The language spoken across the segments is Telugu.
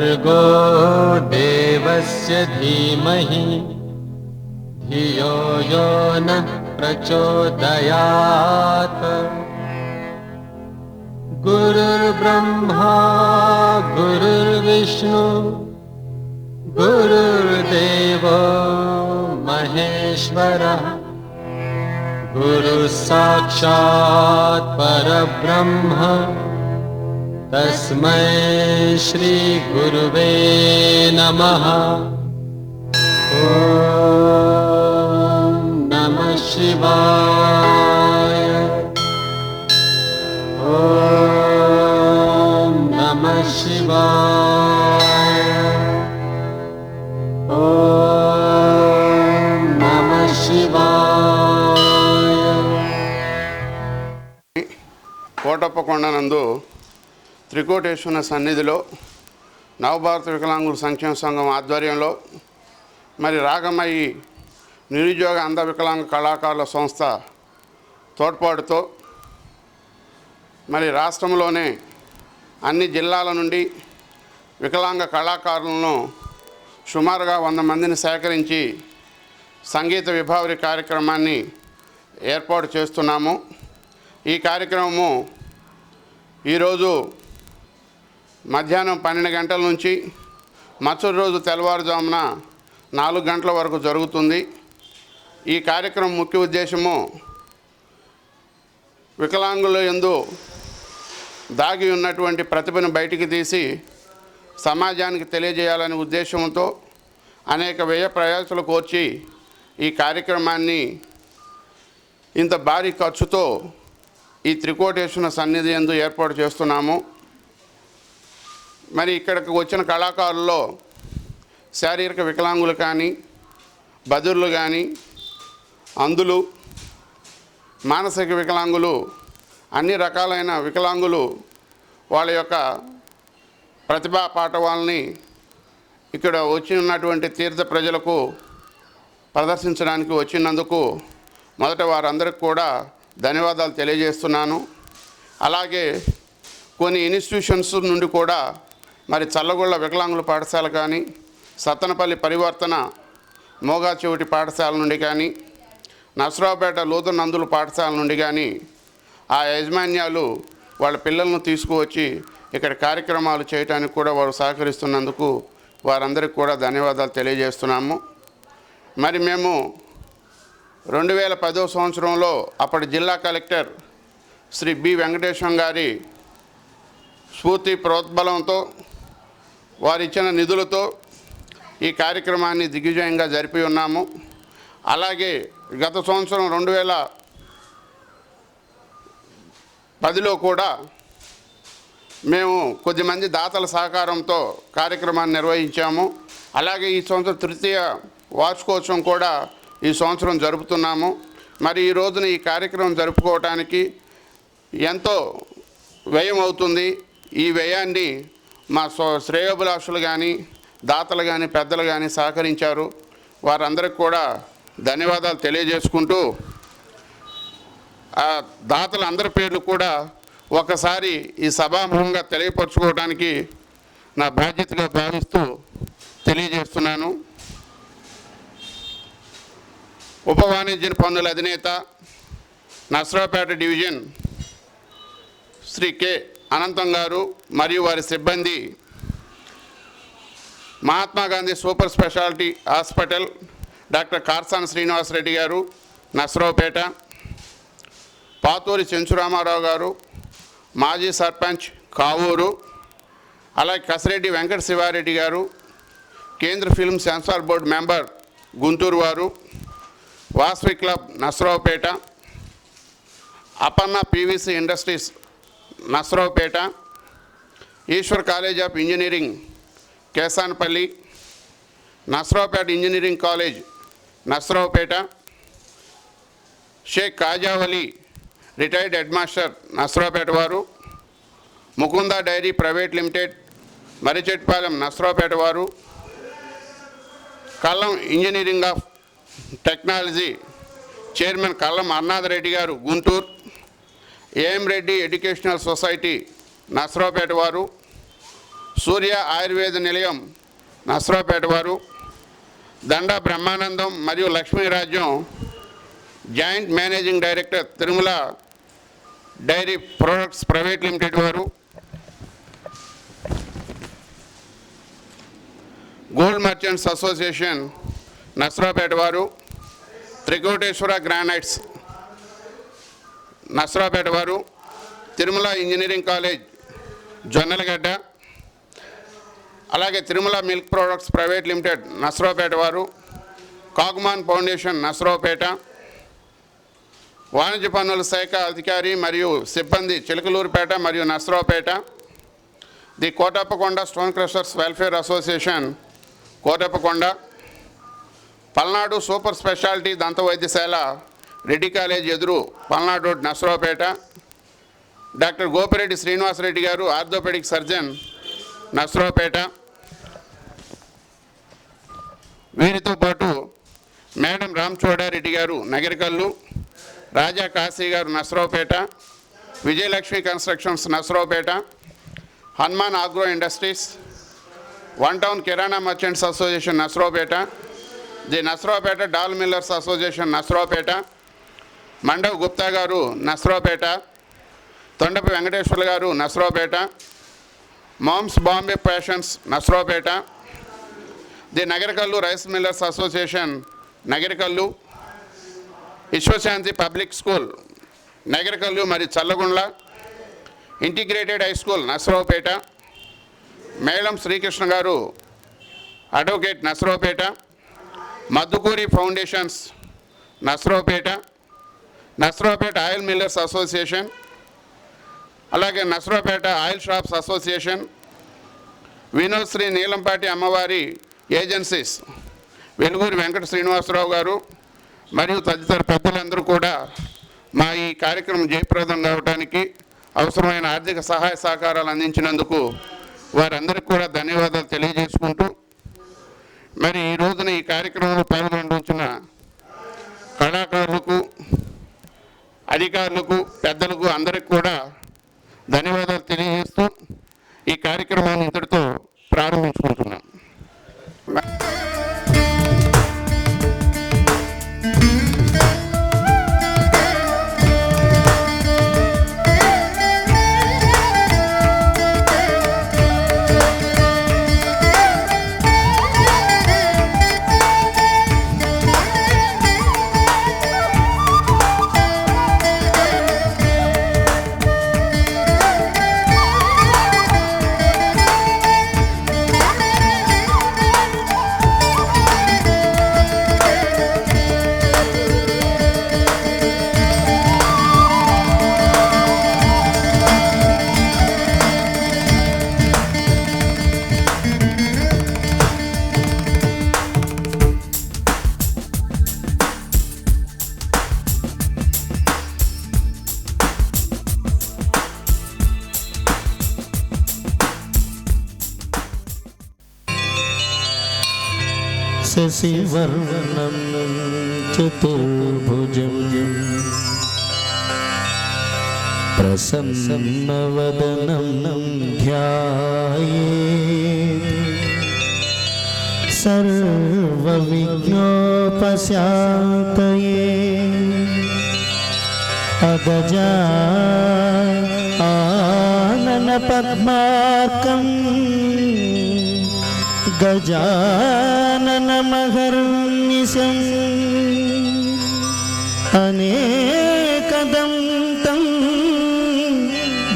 भर्गो देवस्य धीमहि धियो यो नः प्रचोदयात्। गुरुर्ब्रह्मा गुरुर्विष्णु गुरुर्देवो महेश्वरः। गुरुः साक्षात् परब्रह्म तस्मै श्री गुरुवे नमः। ॐ नमः शिवाय। ॐ नमः शिवाय। ॐ नमः शिवाय। కోటప్పకొండనందు త్రికోటేశ్వర సన్నిధిలో నవభారత వికలాంగుల సంక్షేమ సంఘం ఆధ్వర్యంలో మరి రాగమయ్యి నిరుద్యోగ అంధ వికలాంగ కళాకారుల సంస్థ తోడ్పాటుతో మరి రాష్ట్రంలోనే అన్ని జిల్లాల నుండి వికలాంగ కళాకారులను సుమారుగా 100 మందిని సేకరించి సంగీత విభావరి కార్యక్రమాన్ని ఏర్పాటు చేస్తున్నాము. ఈ కార్యక్రమము ఈరోజు మధ్యాహ్నం 12 గంటల నుంచి మరుసటి రోజు తెల్లవారుజామున 4 గంటల వరకు జరుగుతుంది. ఈ కార్యక్రమం ముఖ్య ఉద్దేశము వికలాంగుల యందు దాగి ఉన్నటువంటి ప్రతిభను బయటికి తీసి సమాజానికి తెలియజేయాలనే ఉద్దేశంతో అనేక వ్యయ ప్రయాసాలు కోర్చి ఈ కార్యక్రమాన్ని ఇంత భారీ ఖర్చుతో ఈ త్రికోటేశ్వర సన్నిధి యందు ఏర్పాటు చేస్తున్నాము. మరి ఇక్కడికి వచ్చిన కళాకారుల్లో శారీరక వికలాంగులు కానీ, బదురులు కానీ, అంధులు, మానసిక వికలాంగులు, అన్ని రకాలైన వికలాంగులు వాళ్ళ యొక్క ప్రతిభా పాఠవాలని ఇక్కడ వచ్చి ఉన్నటువంటి తీర్థ ప్రజలకు ప్రదర్శించడానికి వచ్చినందుకు మొదట వారందరికీ కూడా ధన్యవాదాలు తెలియజేస్తున్నాను. అలాగే కొన్ని ఇన్స్టిట్యూషన్స్ నుండి కూడా మరి చల్లగొళ్ళ వికలాంగుల పాఠశాల కానీ, సత్తనపల్లి పరివర్తన మోగా చెవిటి పాఠశాల నుండి కానీ, నసరావుపేట లూథరన్ నందుల పాఠశాల నుండి కానీ ఆ యాజమాన్యాలు వాళ్ళ పిల్లలను తీసుకువచ్చి ఇక్కడ కార్యక్రమాలు చేయడానికి కూడా వారు సహకరిస్తున్నందుకు వారందరికీ కూడా ధన్యవాదాలు తెలియజేస్తున్నాము. మరి మేము 2010 సంవత్సరంలో అప్పటి జిల్లా కలెక్టర్ శ్రీ బి వెంకటేశ్వరం గారి స్ఫూర్తి ప్రోద్బలంతో వారు ఇచ్చిన నిధులతో ఈ కార్యక్రమాన్ని దిగ్విజయంగా జరిపి ఉన్నాము. అలాగే గత సంవత్సరం 2010లో కూడా మేము కొద్దిమంది దాతల సహకారంతో కార్యక్రమాన్ని నిర్వహించాము. అలాగే ఈ సంవత్సరం 3వ వార్షికోత్సవం కూడా ఈ సంవత్సరం జరుపుతున్నాము. మరి ఈ రోజున ఈ కార్యక్రమం జరుపుకోవటానికి ఎంతో వ్యయం అవుతుంది. ఈ వ్యయాన్ని మా శ్రేయోభిలాషులు కానీ, దాతలు కానీ, పెద్దలు కానీ సహకరించారు. వారందరికీ కూడా ధన్యవాదాలు తెలియజేసుకుంటూ ఆ దాతలందరి పేర్లు కూడా ఒకసారి ఈ సభాముఖంగా తెలియపరచుకోవడానికి నా బాధ్యతగా భావిస్తూ తెలియజేస్తున్నాను. ఉప వాణిజ్య పన్నుల అధినేత నసరావుపేట డివిజన్ శ్రీ కె అనంతం గారు మరియు వారి సిబ్బంది, Mahatma Gandhi super speciality hospital doctor Karsana Srinivasa Reddy గారు నసరావుపేట, పాతూరి చెంచురామారావు గారు మాజీ సర్పంచ్ కావూరు, అలాగే కసిరెడ్డి వెంకట శివారెడ్డి గారు కేంద్ర film censor board member Guntur వారు, Vasavi club Narasaraopet, Appanna PVC industries Narasaraopet, Eshwar college of engineering Kesanapalli, Narasaraopet engineering college Narasaraopet, Shaik Kajavali retired head master Narasaraopet వారు, Mukunda dairy private limited Marichetpalem Narasaraopet వారు, Kallam engineering of technology chairman Kallam Arnath Reddy గారు Guntur, AM Reddy educational society Narasaraopet వారు, సూర్య ఆయుర్వేద నిలయం నసరావుపేట వారు, దండా బ్రహ్మానందం మరియు Lakshmirajyam joint managing director Tirumala dairy products private limited వారు, గోల్డ్ మర్చెంట్స్ అసోసియేషన్ నసరావుపేట వారు, త్రికోటేశ్వర గ్రానైట్స్ నసరావుపేట వారు, తిరుమల ఇంజనీరింగ్ కాలేజ్ జొన్నలగడ్డ, అలాగే Tirumala milk products private limited Narasaraopet వారు, కాగ్మాన్ ఫౌండేషన్ నసరావుపేట, వాణిజ్య పన్నుల శాఖ అధికారి మరియు సిబ్బంది చిలకలూరుపేట మరియు Narasaraopet, the Kotappakonda stone crushers welfare association Kotappakonda, Palnadu super speciality దంత వైద్యశాల రెడ్డి కాలేజ్ ఎదురు పల్నాడు రోడ్ నసరావుపేట, డాక్టర్ గోపిరెడ్డి శ్రీనివాసరెడ్డి గారు ఆర్థోపెడిక్ సర్జన్ నసరావుపేట. వీరితో పాటు మేడం రామచోడారెడ్డి గారు నగరికల్లు, రాజా కాశీ గారు Narasaraopet, Vijayalakshmi constructions Narasaraopet, Hanuman agro industries, one town kirana merchants association Narasaraopet, the Narasaraopet dal millers association Narasaraopet, Mandav Gupta గారు నసరావుపేట, తొండపి వెంకటేశ్వర్లు గారు Narasaraopet, mom's Bombay fashions Narasaraopet, the Nagarikallu rice millers association Nagarikallu, Vishwashanti public school Nagarikallu మరియు Challagundla, integrated high school Narasaraopet, Melam Srikrishna గారు advocate Narasaraopet, Madhukuri foundations Narasaraopet, Narasaraopet oil millers association, అలాగే Narasaraopet oil shops association, Vinod Shri Neelampati అమ్మవారి ఏజెన్సీస్ వెలుగురి వెంకట శ్రీనివాసరావు గారు మరియు తదితర పెద్దలందరూ కూడా మా ఈ కార్యక్రమం జయప్రదం కావడానికి అవసరమైన ఆర్థిక సహాయ సహకారాలు అందించినందుకు వారందరికీ కూడా ధన్యవాదాలు తెలియజేసుకుంటూ, మరి ఈ రోజున ఈ కార్యక్రమంలో పాల్గొనవచ్చిన కళాకారులకు, అధికారులకు, పెద్దలకు అందరికీ కూడా ధన్యవాదాలు తెలియజేస్తూ ఈ కార్యక్రమాన్ని ఇంతటితో ప్రారంభించుకుంటున్నాం. శశివర్ణం చతుర్భుజం ప్రసన్నవదనం ధ్యాయేత్ సర్వవిఘ్నోపశాంతయే అగజా ఆనన పద్మార్కం గజాననమహర్నిశం అనేకదంతం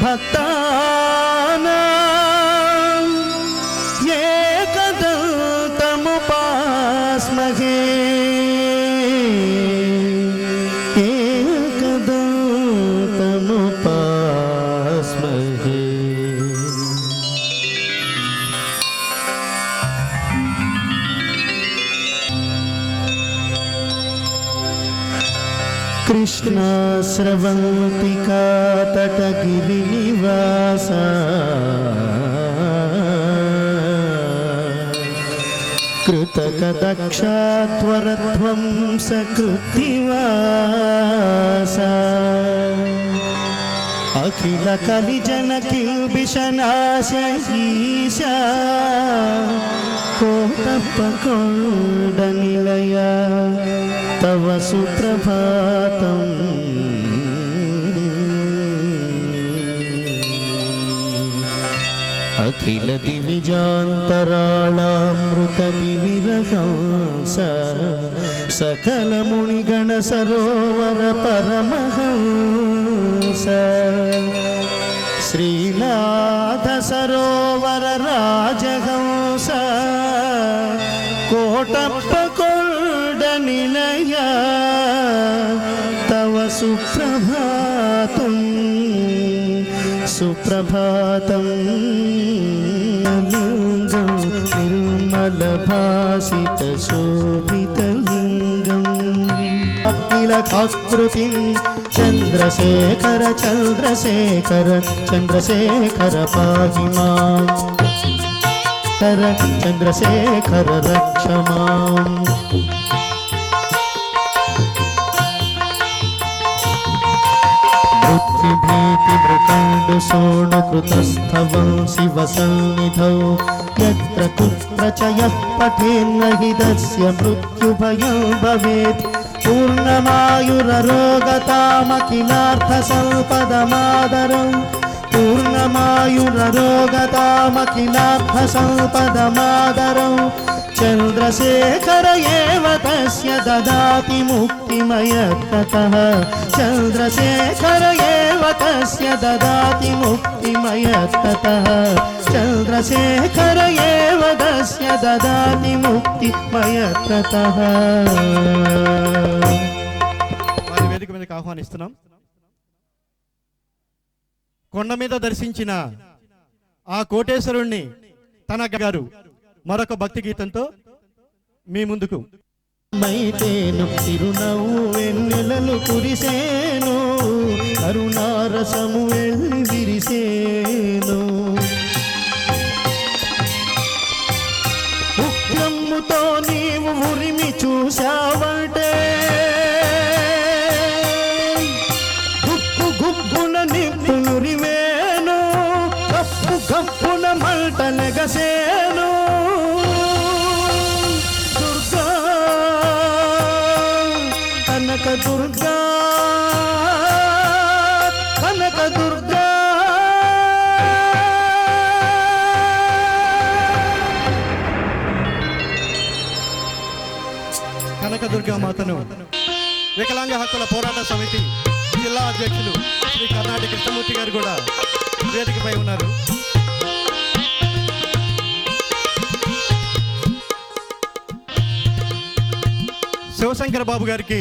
భక్తానాం ఏకదంతముపాస్మహే ఏకదంతముపాస్మహే. కృష్ణాస్రవంతికా తటగిరినివాస కృతకదక్షాత్వరధ్వం సకృత్తివాస అఖిల కలిజన కిల్బిషనాశ ఈశా కోటప్ప కొండ నిలయ తవ సుప్రభాతం అఖిల దివిజాంతరాళామృత వివిరహంస సకల మునిగణ సరోవర పరమహంస శ్రీనాథ సరోవర రాజహంస కోటప్ప కొండ నిలయ తవ సుప్రభాతం సుప్రభాతం లింగం నిర్మల భాసిత శోభిత లింగం అఖిలకాకృతిం చంద్రశేఖర చంద్రశేఖర చంద్రశేఖర పాహి మాం చంద్రశేఖర రక్ష మాం భీతి మృకాండు సోణు కృతస్థవం శివ సన్నిధౌ యత్ర కుత్ర చ యః పఠేన్న హి తస్య మృత్యుభయం భవేత్ పూర్ణమాయురరోగతామఖిలార్థ సంపదమాదరం పూర్ణమాయురరోగతామఖిలార్థ సంపదమాదరం చంద్రశేఖర ఏవ తస్య దదాతి ముక్తిమయత్తతః చంద్రశేఖర ఏవ తస్య దదాతి ముక్తిమయత్తతః చంద్రశేఖర ఏవ తస్య దదాతి ముక్తిమయత్తతః. వారి వేదిక మీదకి ఆహ్వానిస్తున్నాం. కొండ మీద దర్శించిన ఆ కోటేశ్వరుణ్ణి తన గారు మరొక భక్తి గీతంతో మీ ముందుకు. మైతేను తిరునవ్వు వెన్నెలలు కురిసేను కరుణారసము వెళ్ళి విరిసేను ఉక్రమ్ముతో నీవు ఉరిమి చూశావంటే గుప్పు గుప్పున నిప్పు నురివేను గప్పు గప్పున మంట నెగసేను కనక దుర్గా కనక దుర్గా కనకదుర్గా మాతను వికలాంగ హక్కుల పోరాట సమితి జిల్లా అధ్యక్షులు శ్రీ కర్ణాటక కృష్ణమూర్తి గారు కూడా వేదికపై ఉన్నారు. శివశంకర బాబు గారికి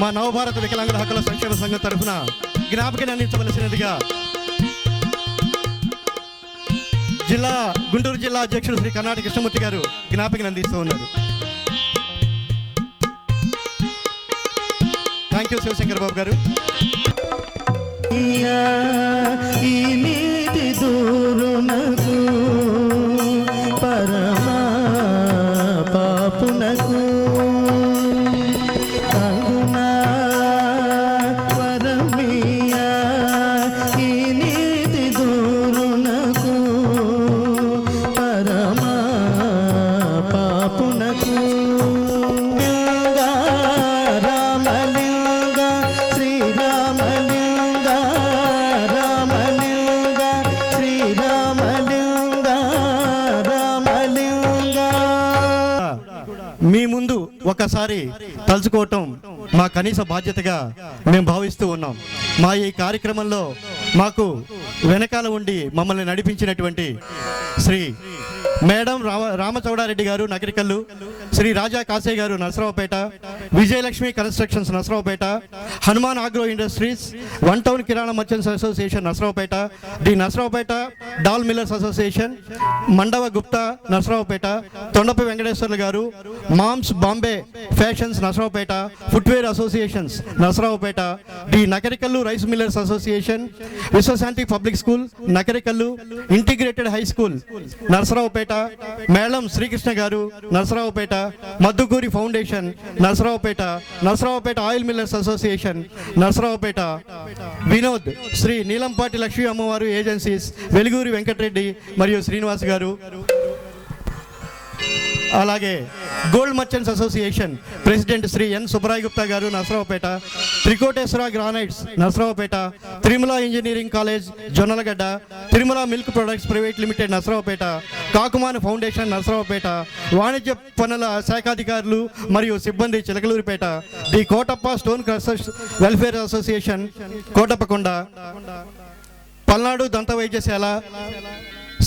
మా నవభారత వికలాంగుల హక్కుల సంక్షేమ సంఘం తరఫున జ్ఞాపకం అందించవలసినదిగా గుంటూరు జిల్లా అధ్యక్షుడు శ్రీ కర్ణాటక కృష్ణమూర్తి గారు జ్ఞాపకం అందిస్తూ ఉన్నారు. థ్యాంక్ యూ శివశంకర్ బాబు గారు. ఈ నీతి దూరునకు పరమా పాపునకు కరుణా పరమియా ఈ నీతి దూరునకు పరమా పాపునకు మీ ముందు ఒకసారి తలుచుకోవటం మా కనీస బాధ్యతగా మేము భావిస్తూ ఉన్నాం. మా ఈ కార్యక్రమంలో మాకు వెనకాల ఉండి మమ్మల్ని నడిపించినటువంటి శ్రీ మేడం రామచౌడారెడ్డి గారు నగరికల్లు, శ్రీ రాజా కాసే గారు Narasaraopet, Vijayalakshmi constructions Narasaraopet, Hanuman agro industries, one town kirana merchants association Narasaraopet, the Narasaraopet dal millers association, Mandava Gupta Narasaraopet, Tondapi Venkateswarlu గారు, moms Bombay fashions Narasaraopet, footwear associations Narasaraopet, the Nakarikallu rice millers association, Vishwashanti public school Nakarikallu, integrated high school Narasaraopet, Narasaraopet, Melam Srikrishna గారు Narasaraopet, Maddukuri foundation Narasaraopet, Narasaraopet oil millers association Narasaraopet, Vinod Shri Neelampati Lakshmi అమ్మవారు ఏజెన్సీస్ వెలుగూరి వెంకటరెడ్డి మరియు శ్రీనివాస్ గారు, అలాగే gold merchants association president Shri N Subbarai Gupta గారు Narasaraopet, Trikoteswara granites Narasaraopet, Tirumala engineering college Jonnalagadda, Tirumala milk products private limited Narasaraopet, Kakuman foundation Narasaraopet, వాణిజ్య పనుల శాఖాధికారులు మరియు సిబ్బంది Chilakaluripet, the Kotappa stone crushers welfare association Kotappakonda, Palnadu దంత వైద్యశాల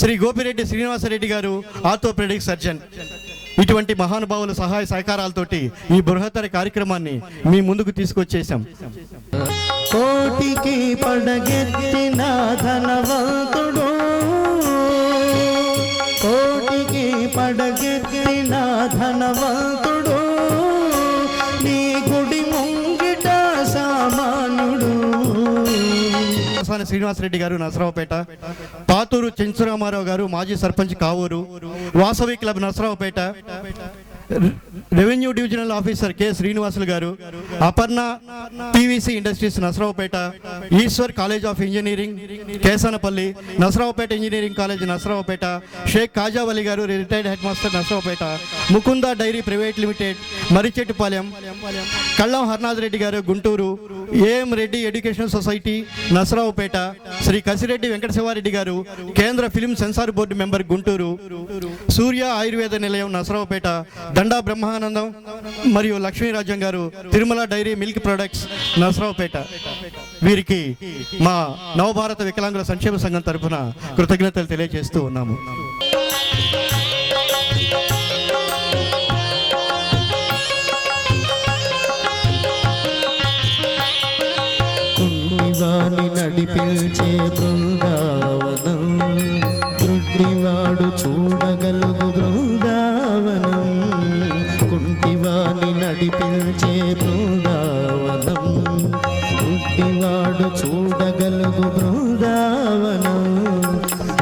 శ్రీ గోపిరెడ్డి శ్రీనివాసరెడ్డి గారు ఆర్థోపెడిక్ సర్జన్. ఇటువంటి మహానుభావుల సహాయ సహకారాలతోటి ఈ బృహత్తర కార్యక్రమాన్ని మీ ముందుకు తీసుకొచ్చేసాం. కోటికి పడగెత్తిన ధనవంతుడు, కోటికి పడగెత్తిన ధనవంతుడు, నీ గుడి ముంగిట సామాన్యుడు. శ్రీనివాసరెడ్డి గారు నరసరావుపేట, పాతూరు చెంచురామారావు గారు మాజీ sarpanch Kavuru, Vasavi club Narasaraopet, revenue divisional officer K Srinivasulu గారు, Aparna PVC industries Narasaraopet, Eshwar college of engineering Kesanapalli, Narasaraopet engineering college Narasaraopet, Sheikh Kajavali గారు retired head master Narasaraopet, Mukunda dairy private limited Marichettupalem, Kallam Harnath Reddy గారు Guntur, AM Reddy educational society Narasaraopet, Shri Kasireddy Venkata Sivareddy గారు కేంద్ర film censor board member Guntur, Surya Ayurveda Nilayam Narasaraopet, Danda Brahmanandam మరియు లక్ష్మీరాజ్యం గారు Tirumala dairy milk products Narasaraopet. వీరికి మా నవభారత వికలాంగుల సంక్షేమ సంఘం తరఫున కృతజ్ఞతలు తెలియజేస్తూ ఉన్నాము. కుంటివాణి నడిపించే బృందావనం, గుడ్డివాడు చూడగలుగు బృందావనం, కుంటివాణి నడిపించే బృందావనం, గుడ్డివాడు చూడగలుగు బృందావనం,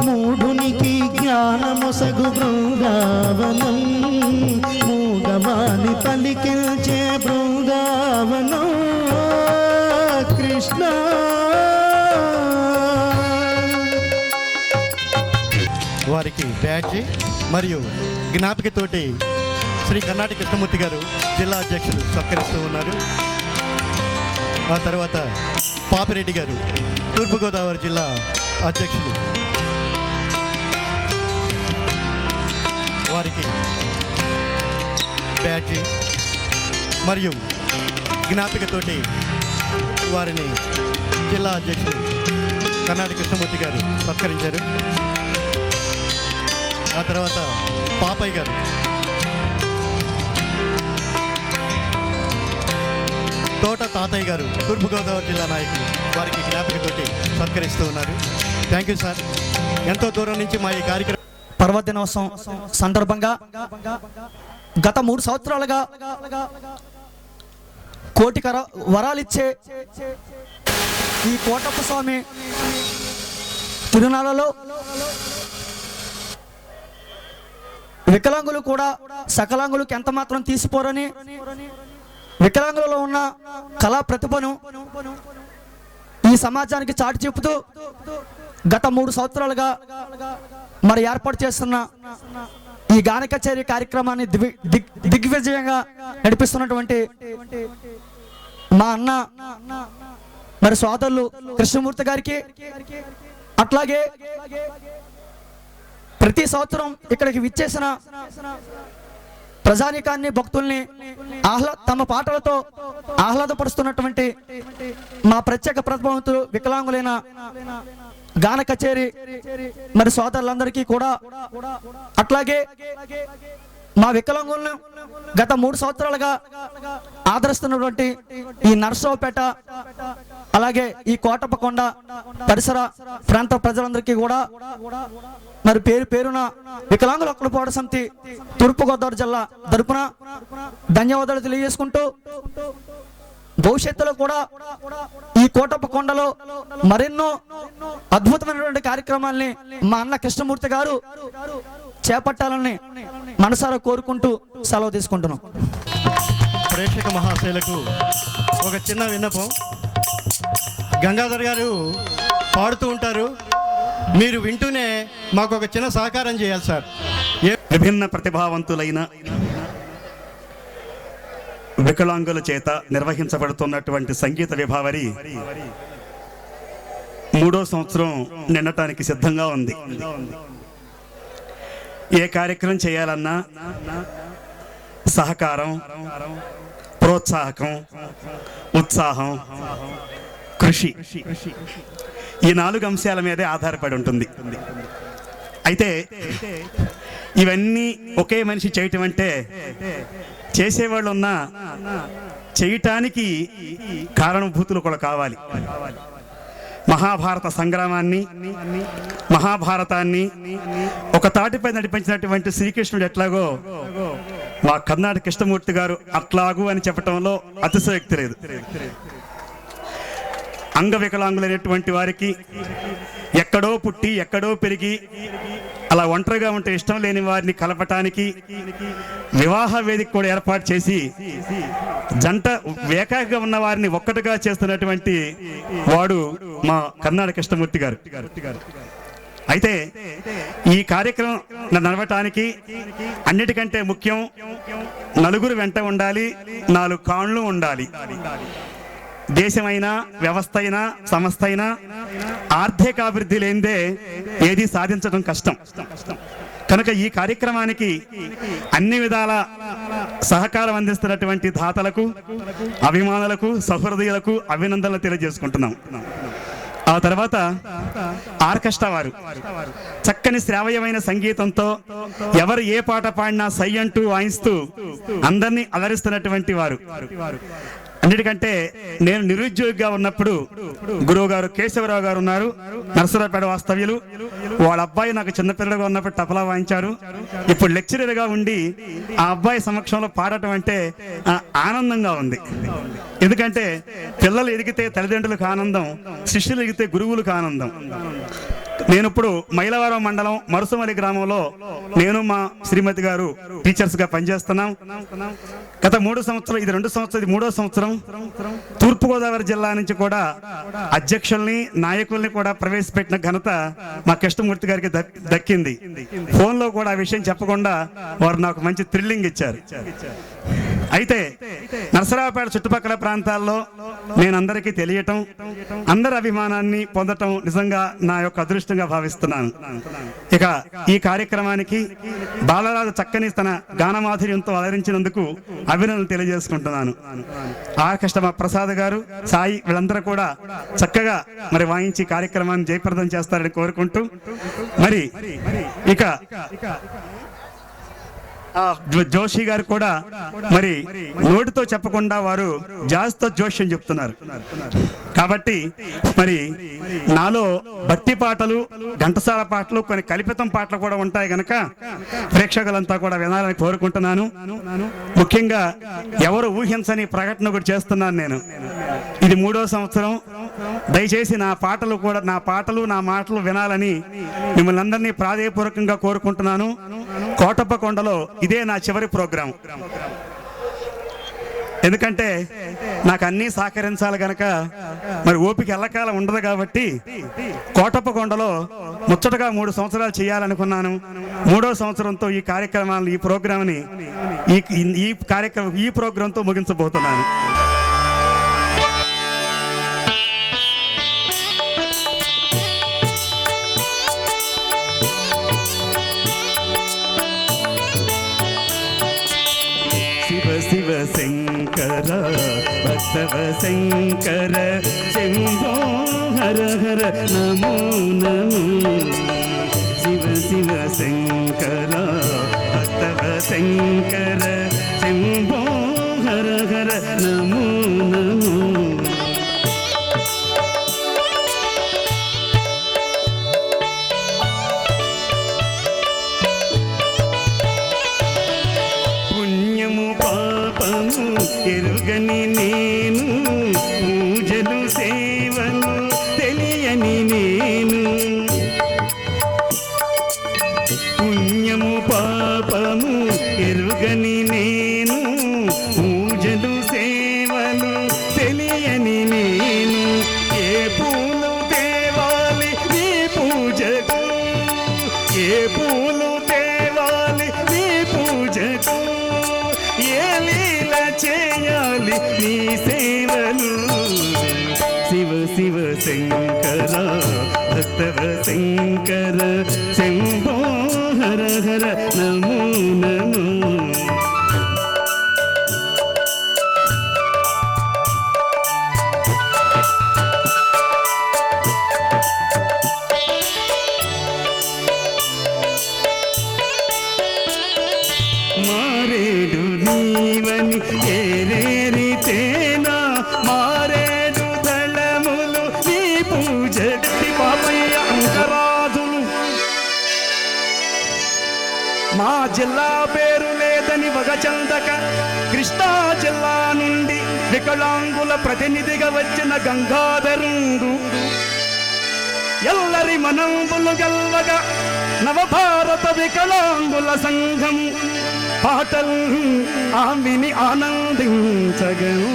మూఢునికి జ్ఞానమొసగు బృందావనం, మూగవాణి పలికించే బృందావనం. కృష్ణ వారికి బ్యాడ్జి మరియు జ్ఞాపికతోటి శ్రీ కర్ణాటక కృష్ణమూర్తి గారు జిల్లా అధ్యక్షులు సత్కరిస్తూ ఉన్నారు. ఆ తర్వాత పాపిరెడ్డి గారు తూర్పుగోదావరి జిల్లా అధ్యక్షులు, వారికి బ్యాడ్జి మరియు జ్ఞాపికతోటి వారిని జిల్లా అధ్యక్షులు కర్ణాటక కృష్ణమూర్తి గారు సత్కరించారు. ఆ తర్వాత పాపయ్య గారు, తోట తాతయ్య గారు తూర్పుగోదావరి జిల్లా నాయకులు, వారికి జ్ఞాపికతోటి సత్కరిస్తూ ఉన్నారు. Thank you sir. ఎంతో దూరం నుంచి మా ఈ కార్యక్రమం పర్వదినోత్సవం సందర్భంగా గత 3 సంవత్సరాలుగా కోటికి వరాలిచ్చే ఈ కోటప్ప స్వామి తిరునాళ్ళలో వికలాంగులు కూడా సకలాంగులకు ఎంత మాత్రం తీసిపోరని, వికలాంగులలో ఉన్న కళా ప్రతిభను ఈ సమాజానికి చాటి చెబుతూ గత 3 సంవత్సరాలుగా మరి ఏర్పాటు చేస్తున్న ఈ గాన కచేరీ కార్యక్రమాన్ని దిగ్విజయంగా నడిపిస్తున్నటువంటి మా అన్న మరి సోదరులు కృష్ణమూర్తి గారికి, అట్లాగే ప్రతి సంవత్సరం ఇక్కడికి విచ్చేసిన ప్రజానీకాన్ని భక్తుల్ని తమ పాటలతో ఆహ్లాదపరుస్తున్నటువంటి మా ప్రత్యేక ప్రతిభావంతులు వికలాంగులైన గాన కచేరీ మరి సోదరులందరికీ కూడా, అట్లాగే మా వికలాంగులను గత 3 సంవత్సరాలుగా ఆదరిస్తున్నటువంటి ఈ నరసరావుపేట అలాగే ఈ కోటప్పకొండ పరిసర ప్రాంత ప్రజలందరికీ కూడా మరి పేరున వికలాంగుల హక్కుల పోరాట సమితి తూర్పుగోదావరి జిల్లా తరపున ధన్యవాదాలు తెలియజేసుకుంటూ, భవిష్యత్తులో కూడా ఈ కోటప్పకొండలో మరెన్నో అద్భుతమైనటువంటి కార్యక్రమాల్ని మా అన్న కృష్ణమూర్తి గారు చేపట్టాలని మనసారా కోరుకుంటూ సెలవు తీసుకుంటున్నాం. ప్రేక్షక మహాశైలకు ఒక చిన్న విన్నపం. గంగాధర్ గారు పాడుతూ ఉంటారు, మీరు వింటూనే మాకు ఒక చిన్న సహకారం చేయాలి సార్. విభిన్న ప్రతిభావంతులైన వికలాంగుల చేత నిర్వహించబడుతున్నటువంటి సంగీత విభావరి 3వ సంవత్సరం నిండటానికి సిద్ధంగా ఉంది. ఏ కార్యక్రమం చేయాలన్నా సహకారం, ప్రోత్సాహకం, ఉత్సాహం, కృషి, ఈ 4 అంశాల మీదే ఆధారపడి ఉంటుంది. అయితే ఇవన్నీ ఒకే మనిషి చేయటం అంటే చేసేవాళ్ళు ఉన్నా చేయటానికి కారణభూతులు కూడా కావాలి. మహాభారత సంగ్రామాన్ని, మహాభారతాన్ని ఒక తాటిపై నడిపించినటువంటి శ్రీకృష్ణుడు ఎట్లాగో మా కర్ణాటక కృష్ణమూర్తి గారు అట్లాగూ అని చెప్పటంలో అతిశయోక్తి లేదు. అంగవికలాంగులైనటువంటి వారికి ఎక్కడో పుట్టి ఎక్కడో పెరిగి అలా ఒంటరిగా ఉంటే ఇష్టం లేని వారిని కలపటానికి వివాహ వేదిక కూడా ఏర్పాటు చేసి జంట ఏకాకిగా ఉన్న వారిని ఒక్కటిగా చేస్తున్నటువంటి వాడు మా కర్ణాటక కృష్ణమూర్తి గారు. అయితే ఈ కార్యక్రమం నడవటానికి అన్నిటికంటే ముఖ్యం నలుగురు వెంట ఉండాలి, 4 కాళ్ళు ఉండాలి. దేశమైనా, వ్యవస్థ అయినా, సంస్థ అయినా ఆర్థికాభివృద్ధి లేనిదే ఏది సాధించడం కష్టం. కనుక ఈ కార్యక్రమానికి అన్ని విధాల సహకారం అందిస్తున్నటువంటి దాతలకు, అభిమానులకు, సహృదయులకు అభినందనలు తెలియజేసుకుంటున్నాం. ఆ తర్వాత ఆర్కెస్ట్రా వారు చక్కని శ్రావ్యమైన సంగీతంతో ఎవరు ఏ పాట పాడినా సై అంటూ వాయిస్తూ అందరినీ అలరిస్తున్నటువంటి వారు. అన్నిటికంటే నేను నిరుద్యోగిగా ఉన్నప్పుడు గురువు గారు కేశవరావు గారు ఉన్నారు, నరసరావుపేట వాస్తవ్యులు. వాళ్ళ అబ్బాయి నాకు చిన్నపిల్లగా ఉన్నప్పుడు తబలా వాయించారు. ఇప్పుడు లెక్చరర్గా ఉండి ఆ అబ్బాయి సమక్షంలో పాడటం అంటే ఆనందంగా ఉంది. ఎందుకంటే పిల్లలు ఎదిగితే తల్లిదండ్రులకు ఆనందం, శిష్యులు ఎదిగితే గురువులకు ఆనందం. నేను ఇప్పుడు మైలవరం మండలం మరుసమలి గ్రామంలో నేను మా శ్రీమతి గారు టీచర్స్ గా పనిచేస్తున్నాం. గత 3 సంవత్సరాలు, ఇది 2 సంవత్సరం, ఇది 3వ సంవత్సరం. తూర్పుగోదావరి జిల్లా నుంచి కూడా అధ్యక్షుల్ని, నాయకుల్ని కూడా ప్రవేశపెట్టిన ఘనత మా కృష్ణమూర్తి గారికి దక్కింది. ఫోన్ లో కూడా ఆ విషయం చెప్పకుండా వారు నాకు మంచి థ్రిల్లింగ్ ఇచ్చారు. అయితే నరసరావుపేట చుట్టుపక్కల ప్రాంతాల్లో నేను అందరికీ తెలియటం, అందరి అభిమానాన్ని పొందటం నిజంగా నా యొక్క అదృష్టంగా భావిస్తున్నాను. ఇక ఈ కార్యక్రమానికి బాలరాజు చక్కని తన గానమాధుర్యంతో అలరించినందుకు అభినందనలు తెలియజేసుకుంటున్నాను. ఆర్కెస్ట్రా ప్రసాద్ గారు, సాయి, వీళ్ళందరూ కూడా చక్కగా మరి వాయించి కార్యక్రమాన్ని జయప్రదం చేస్తారని కోరుకుంటూ, మరి ఇక జోషి గారు కూడా మరి నోటితో చెప్పకుండా వారు జాస్తో జోష్యం చెప్తున్నారు. కాబట్టి మరి నాలో భక్తి పాటలు, ఘంటసాల పాటలు, కొన్ని కల్పితం పాటలు కూడా ఉంటాయి కనుక ప్రేక్షకులంతా కూడా వినాలని కోరుకుంటున్నాను. ముఖ్యంగా ఎవరు ఊహించని ప్రకటన కూడా చేస్తున్నాను నేను. ఇది 3వ సంవత్సరం. దయచేసి నా పాటలు నా మాటలు వినాలని మిమ్మల్ని అందరినీ ప్రాధేయపూర్వకంగా కోరుకుంటున్నాను. కోటప్పకొండలో ఇదే నా చివరి ప్రోగ్రాం. ఎందుకంటే నాకు అన్నీ సహకరించాలి కనుక మరి ఓపిక ఎల్లకాలం ఉండదు. కాబట్టి కోటప్పకొండలో ముచ్చటగా 3 సంవత్సరాలు చేయాలనుకున్నాను. 3వ సంవత్సరంతో ఈ కార్యక్రమాలను, ఈ ప్రోగ్రామ్ని ఈ ప్రోగ్రాంతో ముగించబోతున్నాను. శివ శంకర భక్తవ శంకర శంభో హర హర నమో నమో. శివ శివ శంకర భక్తవ శంకర శంభో హర హర నమో నమో. ఎరుగని నేను, పూజలు సేవలు తెలియని నేను, పుణ్యము పాపము ఎరుగని నేను, పూజలు సేవలు తెలియని నేను, ఏ పూలు తేవాలి నీ పూజకు, ఏ పూలు తేవాలి నీ పూజకు, ఏ లీల చేయాలి నీ సేవలు. శివ శివ శంకర భక్తవ శంకర శంభో హర హర నమో నమో. మారేడు నీవని ఏరేరితేనా, మారేడు దళములు నీ పూజకి పాపయ్య అంకరాజులు. మా జిల్లా పేరు లేదని వగచందక కృష్ణా జిల్లా నుండి వికలాంగుల ప్రతినిధిగా వచ్చిన గంగాధరుడు ఎల్లరి మనంబులు గెల్లగా నవభారత వికలాంగుల సంఘం పాటలు ఆమెని ఆనందించగను.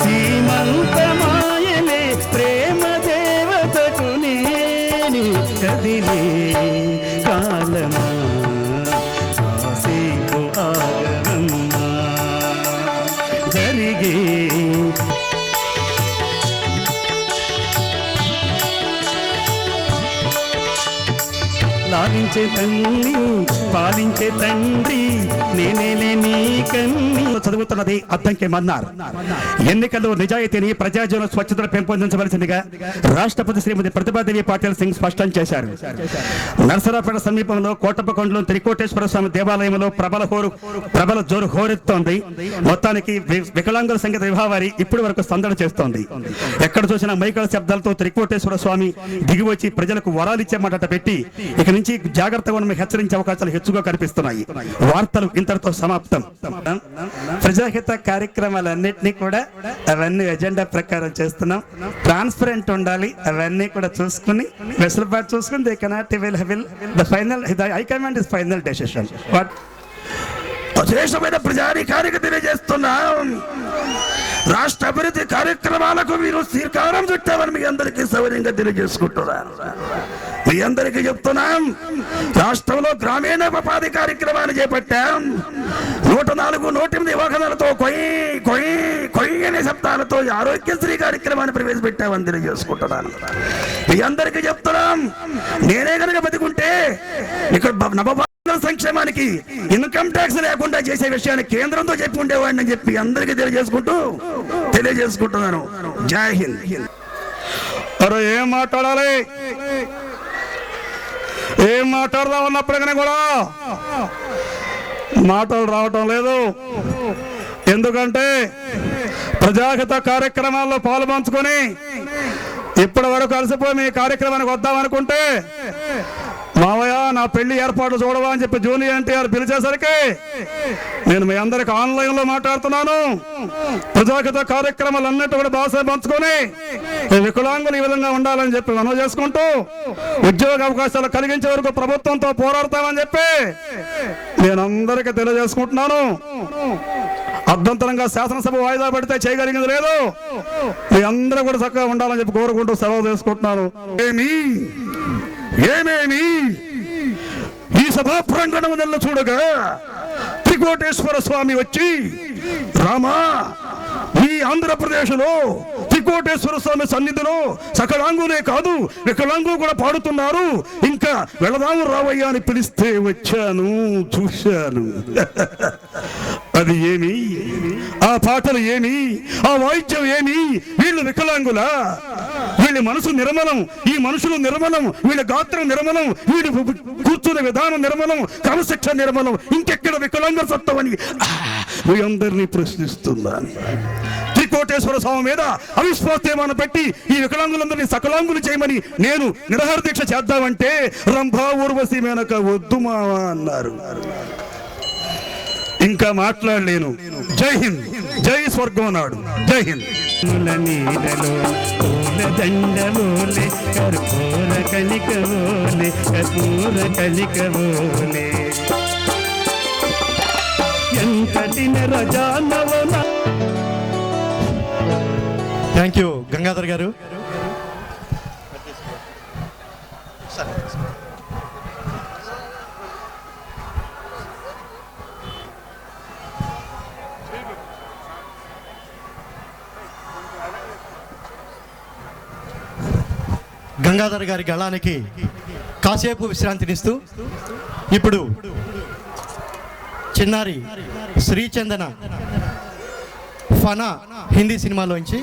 సీమంతమాయలే ప్రేమ దేవతకు నేను కదిలే కాలమా, కాసేపు ఆగమమ్మా జరిగే. లాలించే తల్లి పాలించే తండ్రి నేనేలే నీ కన్ని. చదువుతున్నది అద్దంకి మన్నార్. ఎన్నికల్లో నిజాయితీని ప్రజాజీవన స్వచ్ఛతను పెంపొందించవలసిందిగా రాష్ట్రపతి శ్రీమతి ప్రతిభాదేవి పాటిల్ సింగ్ స్పష్టం చేశారు. నర్సరాపేట సమీపంలో కోటప్పకొండలో త్రికోటేశ్వర స్వామి దేవాలయంలో ప్రబల జోరు హోరెత్తోంది. మొత్తానికి వికలాంగుల సంగీత విభావారి ఇప్పటి వరకు సందడి చేస్తోంది. ఎక్కడ చూసినా మైకల శబ్దాలతో త్రికోటేశ్వర స్వామి దిగివచ్చి ప్రజలకు వరాలిచ్చే మాట పెట్టి ఇక నుంచి జాగ్రత్తగా మనం హెచ్చరించే అవకాశాలు హెచ్చుగా కనిపిస్తున్నాయి. వార్తలు ఇంతటితో సమాప్తం. ప్రజాహిత కార్యక్రమాలన్నింటినీ కూడా అవన్నీ ఎజెండా ప్రకారం చేస్తున్నాం. ట్రాన్స్పరెంట్ ఉండాలి. అవన్నీ కూడా చూసుకుని వెసులుబాటు చూసుకుని they cannot the final high command is final decision. విశేషమైన ప్రజాధికారికి తెలియజేస్తున్నాం. రాష్ట్ర అభివృద్ధి కార్యక్రమాలకు మీరు శ్రీకారం చుట్టామని మీ అందరికీ సౌకర్యంగా తెలియజేసుకుంటున్నాను. మీ అందరికీ చెప్తున్నాం, రాష్ట్రంలో గ్రామీణ ఉపాధి కార్యక్రమాన్ని చేపట్టాం. 104, 108 వాహనాలతో కొయ్యి కొయ్యి కొయ్యి అనే శబ్దాలతో ఆరోగ్యశ్రీ కార్యక్రమాన్ని ప్రవేశపెట్టామని తెలియజేసుకుంటున్నాను. మీ అందరికీ చెప్తున్నాం, నేనే కనుక బతికుంటే ఇక్కడ సంక్షేమానికి ఇన్కమ్ ట్యాక్స్ లేకుండా చేసే విషయాన్ని కేంద్రంతో చెప్పి ఉండేవాడిని అని చెప్పి అందరికీ తెలియజేసుకుంటున్నాను. జై హింద్. ఏం మాట్లాడాలి, ఏం మాట్లాడదా ఉన్నప్పటికీ కూడా మాటలు రావటం లేదు. ఎందుకంటే ప్రజాహిత కార్యక్రమాల్లో పాల్పంచుకొని ఇప్పటి వరకు కలిసిపోయి మీ కార్యక్రమానికి వద్దామనుకుంటే మావయ్య నా పెళ్లి ఏర్పాటు చూడవా అని చెప్పి జూనియర్ ఎన్టీఆర్ పిలిచేసరికి నేను మీ అందరికి ఆన్లైన్ లో మాట్లాడుతున్నాను. ప్రజాహిత కార్యక్రమాలన్నిటి కూడా భాష పంచుకొని వికలాంగులు ఈ విధంగా ఉండాలని చెప్పి మనవి చేసుకుంటూ ఉద్యోగ అవకాశాలు కలిగించే వరకు ప్రభుత్వంతో పోరాడతామని చెప్పి నేను అందరికీ తెలియజేసుకుంటున్నాను. అభ్యంతరంగా శాసనసభ వాయిదా పడితే చేయగలిగింది లేదు. మీ అందరూ కూడా చక్కగా ఉండాలని చెప్పి కోరుకుంటూ సెలవు తీసుకుంటున్నాను. ఏమేమి ఈ సభా ప్రాంగణం నెల చూడగా త్రికోటేశ్వర స్వామి వచ్చి, రామా ఈ ఆంధ్రప్రదేశ్లో త్రికోటేశ్వర స్వామి సన్నిధిలో సకలాంగులే కాదు వికలాంగులు కూడా పాడుతున్నారు, ఇంకా వెళదాము రావయ్యా అని పిలిస్తే వచ్చాను, చూశాను. అది ఏమి, ఆ పాటలు ఏమి, ఆ వాయిద్యం ఏమి? వీళ్ళు వికలాంగులా? వీళ్ళ మనసు నిర్మలం, ఈ మనుషులు నిర్మలం, వీళ్ళ గాత్రం నిర్మలం, వీళ్ళు కూర్చునే విధానం నిర్మలం, క్రమశిక్ష నిర్మలం, ఇంకెక్కడ వికలాంగ సత్తమని మీ అందరినీ ప్రశ్నిస్తున్నాను. త్రికోటేశ్వర స్వామి మీద అవిశ్వాస తీర్మానం పెట్టి ఈ వికలాంగులందరినీ సకలాంగులు చేయమని నేను నిరాహార దీక్ష చేద్దామంటే రంభా ఊర్వశి మేనక వద్దు మావా అన్నారు. ఇంకా మాట్లాడలేను. జై హింద్, జై స్వర్గం నాడు. జై హింద్. ముల నీడలో పూల దండవోలే కర్పూర కనికవోలే కర్పూర కనికవోలే ఎంతటి రజానవన. థ్యాంక్ యూ గంగాధర్ గారు. గంగాధర్ గారి గళానికి కాసేపు విశ్రాంతినిస్తూ ఇప్పుడు చిన్నారి శ్రీచందన ఫనా హిందీ సినిమాలోంచి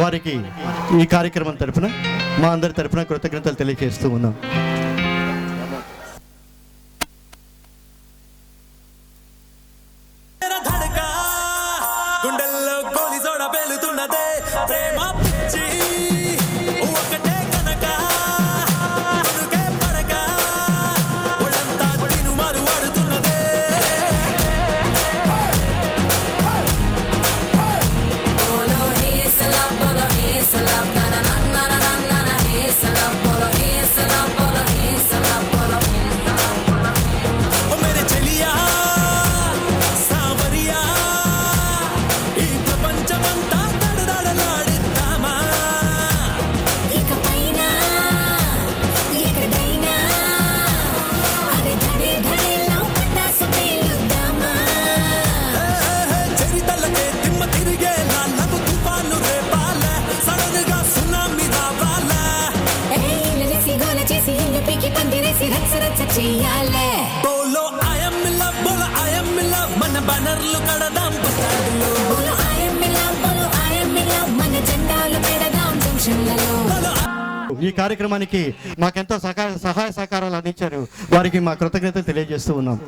వారికి ఈ కార్యక్రమం తరపున మా అందరి తరపున కృతజ్ఞతలు తెలియజేస్తూ ఉన్నాం. बोलो I am in love, बोलो I am in love, मन बनर्लु कड़दाम पताडलो. बोलो I am in love, बोलो I am in love, मन जెండాలు పెడదాం జంక్షన్లలో. ఈ కార్యక్రమానికి మాకెంతో సహాయ సహకారాలు అందించారు. వారికి మా కృతజ్ఞతలు తెలియజేస్తూ ఉన్నాం.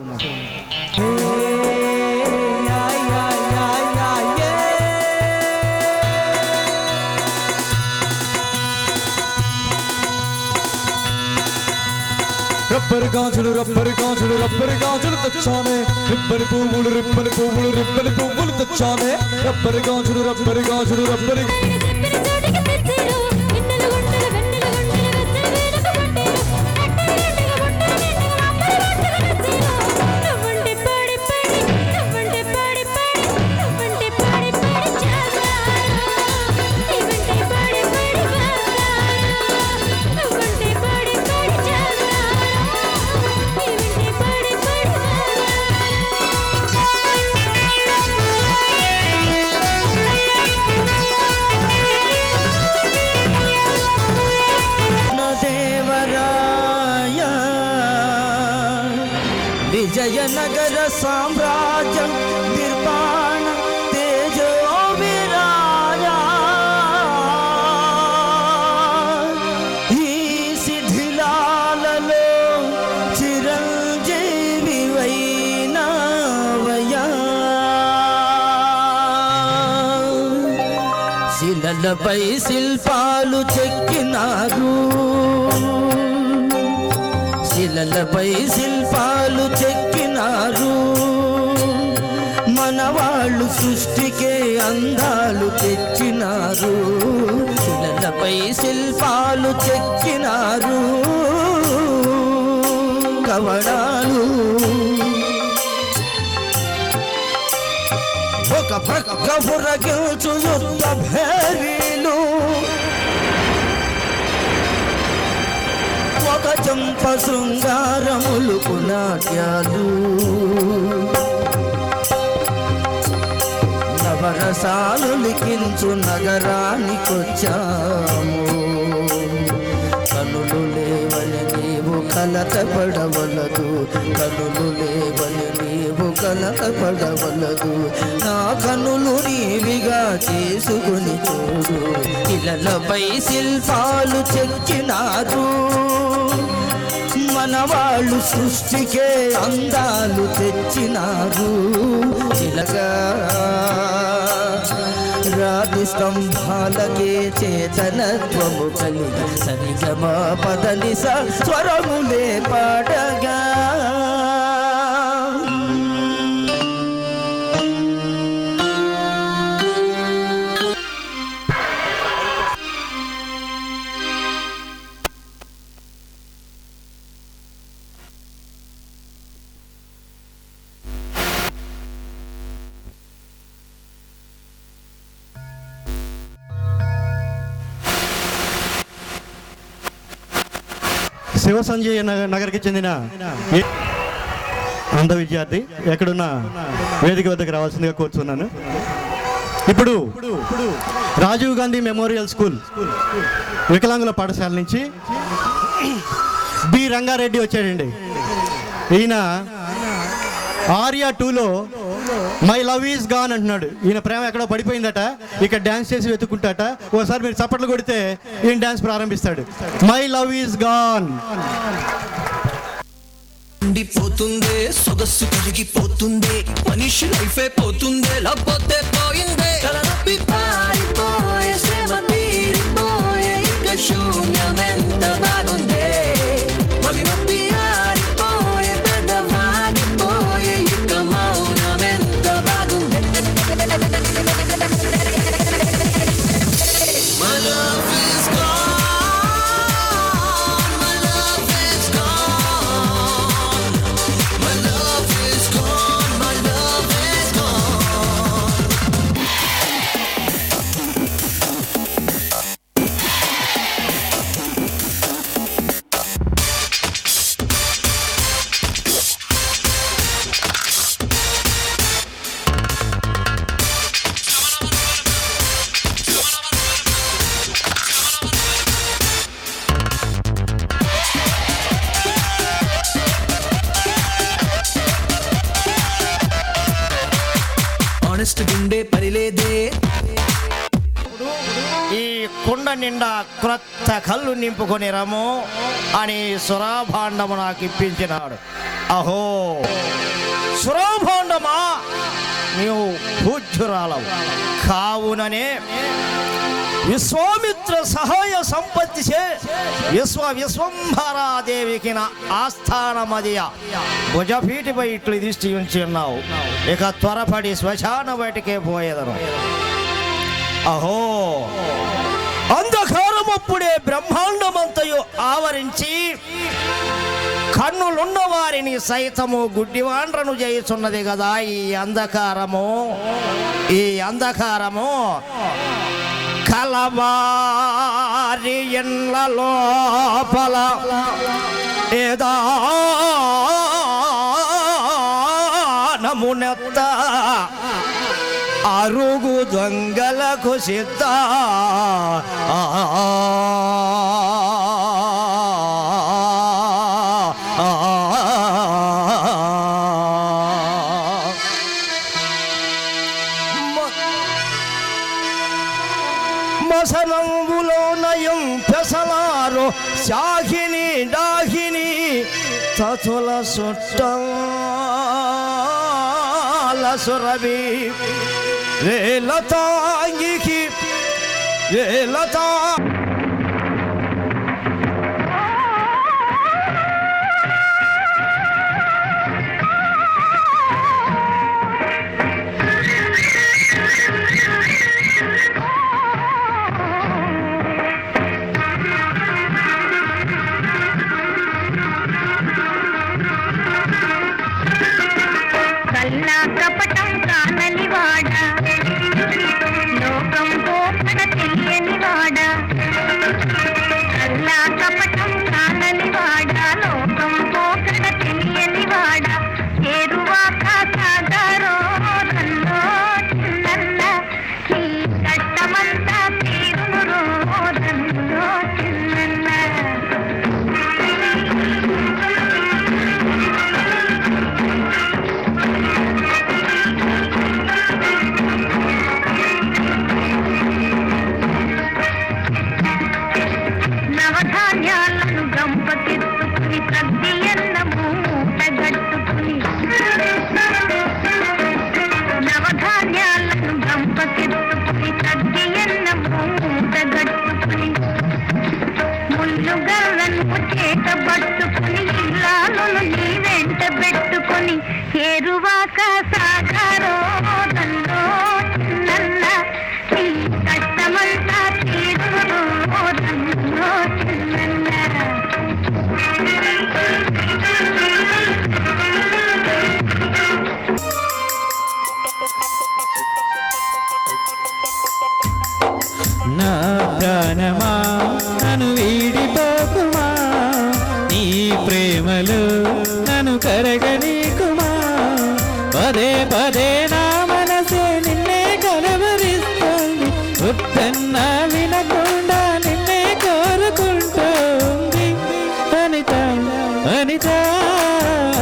రబ్బరు గాజులు రబ్బరు గాజులు రబ్బరు గాజులు తెచ్చానే, రిబ్బని పువ్వులు రిబ్బని పువ్వులు రిబ్బని పువ్వులు తెచ్చానే, రబ్బరు గాజులు రబ్బరు గాజులు రబ్బరు విజయనగర సామ్రాజ్యం నిర్మాణ తేజో విరాజ, ఈ శిథిలాలలో చిరంజీవి వైనావయా. శిలలపై శిల్పాలు చెక్కినారు, శిలలపై శిల్పాలు చెక్కినారు. మనవాళ్ళు సృష్టికే అందాలు తెచ్చినారు, శిలలపై శిల్పాలు చెక్కినారు. కవడాలు ఒక ప్రక్క పురకిల్చు యుద్ధ భేరీలు, ఒక చంప శృంగారములకు నాట్యాలు. నవరసాలు లిఖించు నగరానికొచ్చాము, కనులు లేవని నీవు కలత పడవలదు, కనులు లేవని నీవు కలత పడవలదు. నా కనులు నీవిగా చేసుకుని చూడు, ఇళ్ళపై శిల్పాలు చెక్కినారు. మనవాళ్ళు సృష్టికే అందాలు తెచ్చినారు. చిలగా రాతి స్తంభాలకే చేతనత్వము కలిగి సరిగమ పదని స్వరములే పాడగా. శివ సంజయ్ నగర్కి చెందిన అంధ విద్యార్థి ఎక్కడున్న వేదిక వద్దకు రావాల్సిందిగా కోరుతున్నాను. ఇప్పుడు రాజీవ్ గాంధీ మెమోరియల్ స్కూల్ వికలాంగుల పాఠశాల నుంచి బి రంగారెడ్డి వచ్చాడండి. ఈయన ఆర్యా 2లో మై లవ్ ఈజ్ గాన్ అంటున్నాడు. ఈయన ప్రేమ ఎక్కడో పడిపోయిందట, ఇక్కడ డ్యాన్స్ చేసి వెతుక్కుంటాట. ఓసారి మీరు చప్పట్లు కొడితే ఈయన డ్యాన్స్ ప్రారంభిస్తాడు. My love is gone. పోతుందే సొగస్సు కరిగిపోతుందే, మనిషి లైఫే పోతుందే, లేకపోతే పోయిందే. తలనొప్పి పారిపోయే, శ్రమ తీరిపోయే, ఇక శూన్యమెంత బాగుందే. మవి నొప్పి ఆరిపోయే, పెదవాడిపోయే, ఇక మౌనమెంత బాగుందే. My love is gone, my love is gone, my love is gone, my love is gone. Honest గుండె పరిలేదే. ఈ కుండ నిండా క్రొత్త కళ్ళు నింపుకొని రము అని సురాభాండము నాకు ఇప్పించినాడు. అహో సురాభాండమా, నీవు పూజ్యురాలవు కావుననే విశ్వామిత్ర సహాయ సంపత్తిచే విశ్వంభరాదేవికి నా ఆస్థానమదియ భుజపీటిపై ఇట్లు దిష్టి ఉంచి ఉన్నావు. ఇక త్వరపడి శ్మశాన బయటికే పోయేదను. అహో అంధకారం అప్పుడే బ్రహ్మాండమంతయు ఆవరించి కన్నులున్న వారిని సైతము గుడ్డివాండ్రను చేయుచున్నది కదా ఈ అంధకారము. ఈ అంధకారము కలవారి ఎన్ల లోపల ఏదానమునెత్త అరుగు దొంగలకు సిద్ధ మసనంబులో నయం పెసలారో శాఖిని డాహిని తతుల సుట్టాల సురభి వేలతాంగికి ఏ లత కల్లా కపటం కానని వాడ లోకం పోకడ తెలియని వాడ కల్లా కపటం కానని వాడ లోకం పోకడ తెలియని వాడ చేరువాక సాగరో రన్నో చిన్నన్న ఈ కట్టమంతా తీరును రన్నో చిన్నన్న నవధాన్యాలను గంపకెత్తుకుని తద్దియన్నము మూటగట్టుకుని నవధాన్యాలను గంపకెత్తుకుని తద్దియన్నము మూటగట్టుకుని ముళ్ళు గర్రను చేతబట్టుకుని ఇల్లాలను నీ వెంట పెట్టుకుని ఏరువాక సాగరో నన్నో చిన్నన్న ఈ కష్టమంతా తీరును నన్నో చిన్నన్న నా ప్రాణమా నన్ను వీడిపోకుమా నీ ప్రేమలో నన్ను కరగనీకుమా పదే పదే నా మనసే నిన్నే కలవరిస్తుంది వద్దన్నా వినకుండా నిన్నే కోరుకుంటుంది అనిత అనిత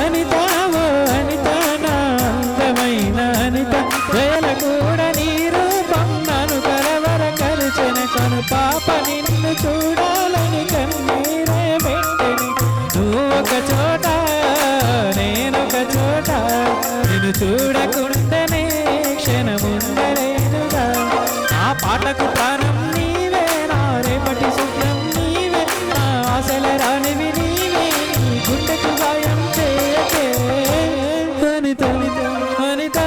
అనిత ఓ అనిత నా అందమైన అనిత దయల కూడా నీ రూపం నన్ను కలవరకరుచెన కను పాప నిన్ను చూడాలని కన్నీరే పెట్టని నువ్వు ఒక చోట నేనొక చోట నిన్ను చూడకుండానే క్షణముండలేనుగా ఆ పాటకు ప్రాణం నీవే నా రేపటి శుభ్రం నీవే నా ఆశల రానివి నీవే నీ గుండెకు గాయం చేయకే అనిత అనిత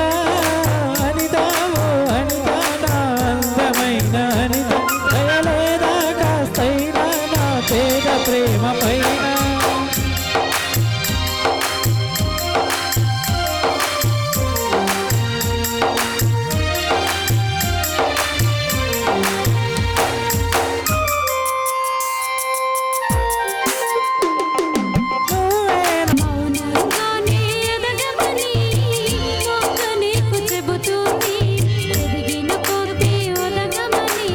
అనిత ఓ అనిత నా అందమైన అనిత దయలేదా కాస్తైనా నా పేద ప్రేమ పైన మౌనంగానే ఎదగమని మొక్క నీకు చెబుతుంది ఎదిగిన కొద్దీ ఒదగమని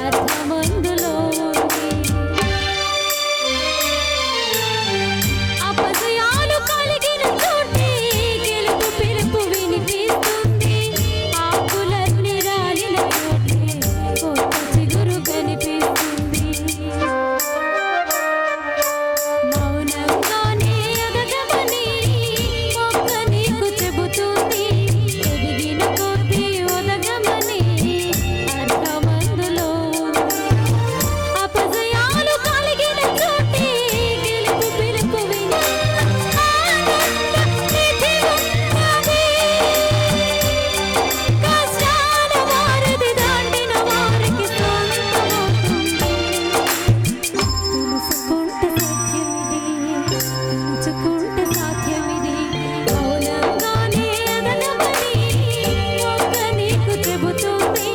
అర్థమందులో ఉంది అపజయాలు కలిగిన చోటే గెలుపు పిలుపు వినిపిస్తుంది ఆకులన్నీ రాలిన చోటే కొత్త చిగురు కనిపిస్తుంది మౌనంగానే ఎదగమని మొక్క నీకు చెబుతుంది ఎదిగిన కొద్దీ ఒదగమని అర్థమందులో ఉంది అపజయాలు కలిగిన చోటే గెలుపు పిలుపు విని ఆనంద నిధి ఉన్నది కష్టాల వారధి దాటిన వారికి సొంతమవుతుంది తెలుసుకుంటే సాధ్యమిది మౌనంగానే ఎదగమని మొక్క నీకు చెబుతుంది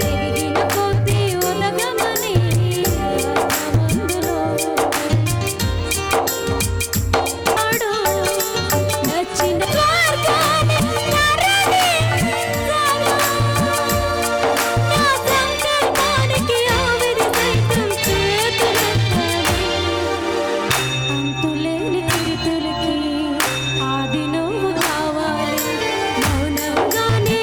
ఎదిగిన కొద్దీ ఒదగమని అర్థమందులో ఆడు నచ్చిన మార్గాన్ని నరని సాగు నా సంకల్పానికి ఆవిరి సైతం చేతులెత్తాలి అంతులేని చిరుతులకి ఆది నువ్వు కావాలి మౌనంగానే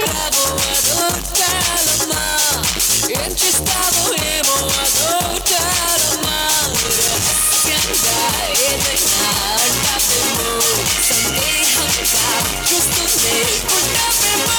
ఏం చేస్తావో ఏమో అదో చాలమ్మా రహస్యంగా ఏదైనా అంటావేమో సందేహంగా చూస్తూనే ఉంటావేమో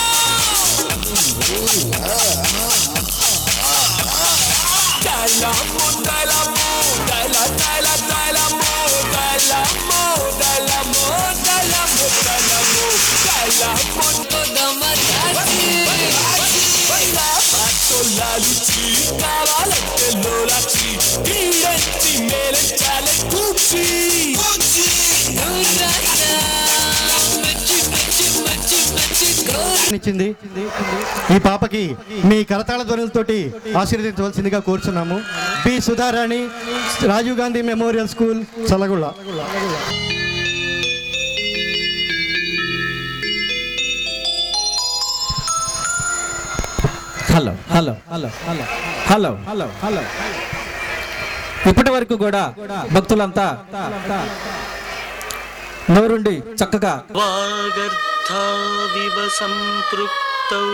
ఇచ్చింది. ఈ పాపకి మీ కరతాళ ధ్వనులతోటి ఆశీర్వదించవలసిందిగా కోరుచున్నాము. B Sudharani, Rajiv Gandhi memorial school, Challagulla. Hello hello hello hello hello hello hello. ఇప్పటి వరకు కూడా భక్తులంతా నోరుండి చక్కగా వాగర్థావివ సంపృక్తౌ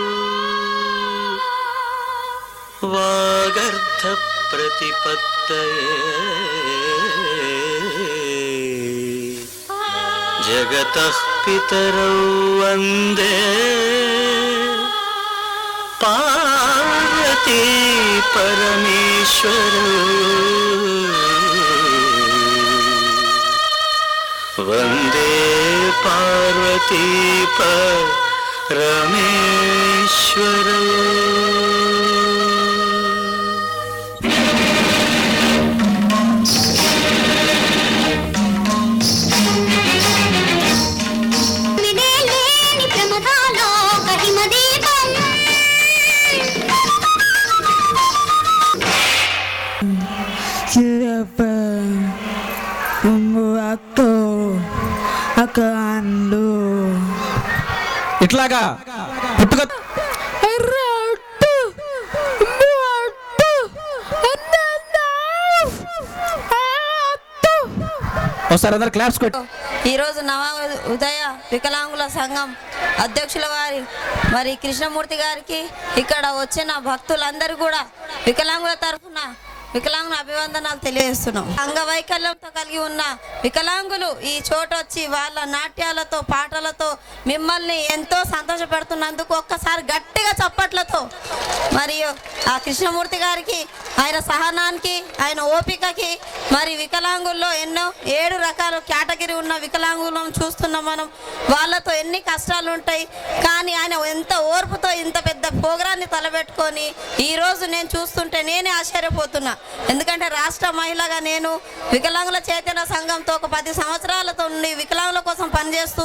వాగర్థ ప్రతిపత్తయే జగతః పితరౌ వందే పార్వతీ పరమేశ్వరౌ వందే పార్వతీ పరమేశ్వరౌ. ఇట్లాగా పుట్టుక ఒకసారి అందరు క్లాప్స్ కొట్టి. ఈరోజు నవ ఉదయ వికలాంగుల సంఘం అధ్యక్షుల వారి మరి కృష్ణమూర్తి గారికి ఇక్కడ వచ్చిన భక్తులందరూ కూడా వికలాంగుల తరఫున వికలాంగుల అభివందనాలు తెలియజేస్తున్నాం. అంగవైకల్యంతో కలిగి ఉన్న వికలాంగులు ఈ చోటు వచ్చి వాళ్ళ నాట్యాలతో పాటలతో మిమ్మల్ని ఎంతో సంతోషపెడుతున్నందుకు ఒక్కసారి గట్టిగా చప్పట్లతో మరియు ఆ కృష్ణమూర్తి గారికి, ఆయన సహనానికి, ఆయన ఓపికకి, మరి వికలాంగుల్లో ఎన్నో 7 రకాల కేటగిరీ ఉన్న వికలాంగులను చూస్తున్నాం మనం. వాళ్ళతో ఎన్ని కష్టాలు ఉంటాయి, కానీ ఆయన ఎంత ఓర్పుతో ఇంత పెద్ద ప్రోగ్రాన్ని తలబెట్టుకొని ఈరోజు నేను చూస్తుంటే నేనే ఆశ్చర్యపోతున్నా. ఎందుకంటే రాష్ట్ర మహిళగా నేను వికలాంగుల చైతన్య సంఘంతో ఒక 10 సంవత్సరాలతో ఉండి వికలాంగుల కోసం పనిచేస్తూ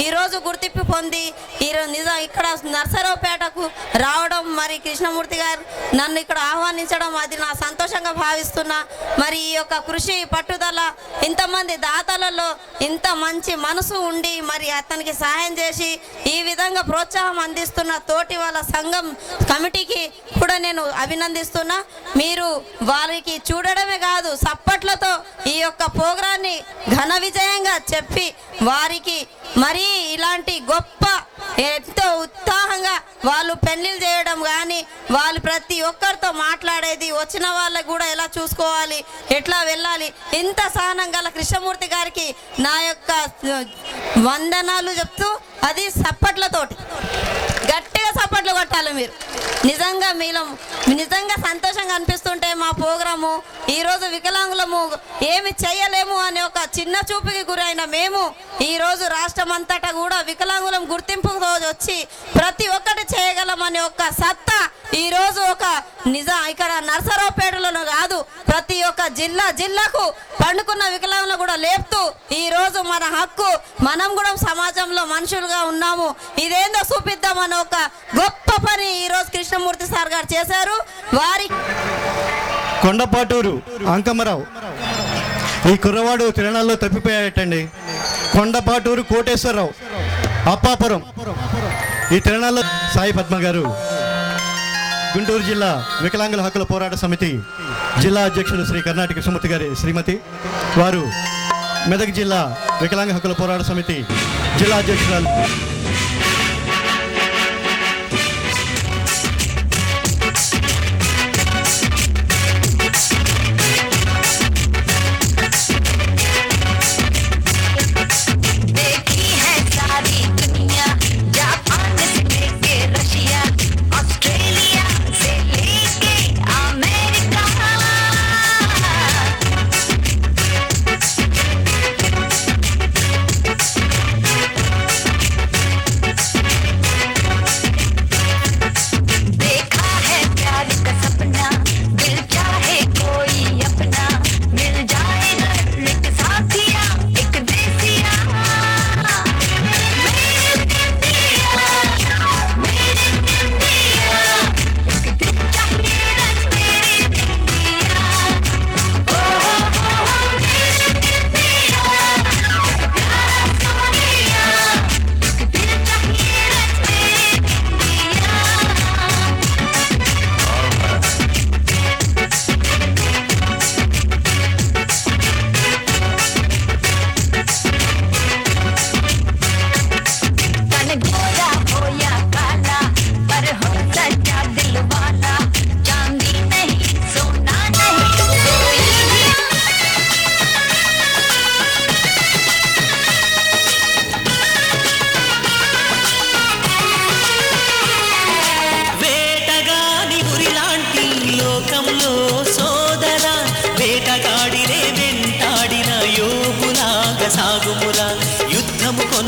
ఈరోజు గుర్తింపు పొంది ఈరోజు ఇక్కడ నర్సరావుపేటకు రావడం, మరి కృష్ణమూర్తి గారు నన్ను ఇక్కడ ఆహ్వానించడం అది నా సంతోషంగా భావిస్తున్నా. మరి ఈ యొక్క కృషి పట్టుదల ఇంతమంది దాతలలో ఇంత మంచి మనసు ఉండి మరి అతనికి సహాయం చేసి ఈ విధంగా ప్రోత్సాహం అందిస్తున్న తోటి వాళ్ళ సంఘం కమిటీకి కూడా నేను అభినందిస్తున్నా. మీరు వారికి చూడడమే కాదు సప్పట్లతో ఈ యొక్క ప్రోగ్రాన్ని ఘన విజయంగా చెప్పి వారికి మరీ ఇలాంటి గొప్ప ఎంతో ఉత్సాహంగా వాళ్ళు పెళ్లిళ్ళు చేయడం కానీ వాళ్ళు ప్రతి ఒక్కరితో మాట్లాడేది, వచ్చిన వాళ్ళకు కూడా ఎలా చూసుకోవాలి, ఎట్లా వెళ్ళాలి, ఇంత సహనం గల కృష్ణమూర్తి గారికి నా యొక్క వందనాలు చెప్తూ అది సప్పట్లతోటి గట్టిగా సప్పట్లు కొట్టాలి. మీరు నిజంగా మీలో నిజంగా సంతోషంగా అనిపిస్తుంటే మా ప్రోగ్రాము ఈరోజు వికలాంగులము ఏమి చేయలేము అనే ఒక చిన్న చూపుకి గురైన మేము ఈరోజు రాష్ట్రం అంతటా కూడా వికలాంగులం గుర్తింపుతో వచ్చి ప్రతి ఒక్కటి చేయగలమనే ఒక సత్తా ఈరోజు ఒక ఇక్కడ నర్సరావుపేటలోనూ కాదు ప్రతి ఒక్క జిల్లాకు పండుకున్న వికలాంగులు కూడా లేపుతూ ఈరోజు మన హక్కు, మనం కూడా సమాజంలో మనుషులుగా ఉన్నాము, ఇదేందో చూపిద్దామని ఒక గొప్ప పని ఈరోజు కృష్ణమూర్తి సార్ గారు చేశారు. వారి కొండపాటూరు అంకమ్మరావు, ఈ కుర్రవాడు తిరణాల్లో తప్పిపోయాడటండి. కొండపాటూరు కోటేశ్వరరావు, అప్పాపురం, ఈ తిరణాల్లో సాయి పద్మ గారు, గుంటూరు జిల్లా వికలాంగుల హక్కుల పోరాట సమితి జిల్లా అధ్యక్షులు శ్రీ కర్ణాటి కృష్ణమూర్తి గారి శ్రీమతి, వారు మెదక్ జిల్లా వికలాంగ హక్కుల పోరాట సమితి జిల్లా అధ్యక్షురాలు.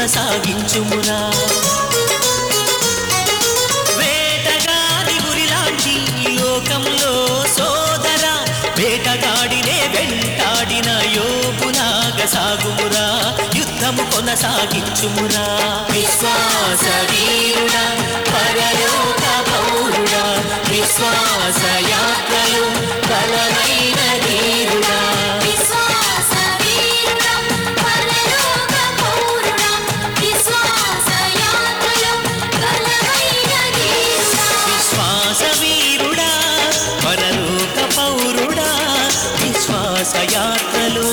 కొనసాగించుమురా వేటగాడి గురిలాంటి లోకంలో సోదరా వేటగాడినే వెంటాడిన యోగులాగా సాగుమురా యుద్ధము కొనసాగించుమురా విశ్వాస వీరుడా పరలోక పౌరుడా విశ్వాస యాత్రలు బలమైన ధీరుడా విశ్వాస వీరుడా పరలోక పౌరుడా విశ్వాస యాత్రలు బలమైన ధీరుడా విశ్వాస వీరుడా పరలోక పౌరుడా విశ్వాస యాత్రలు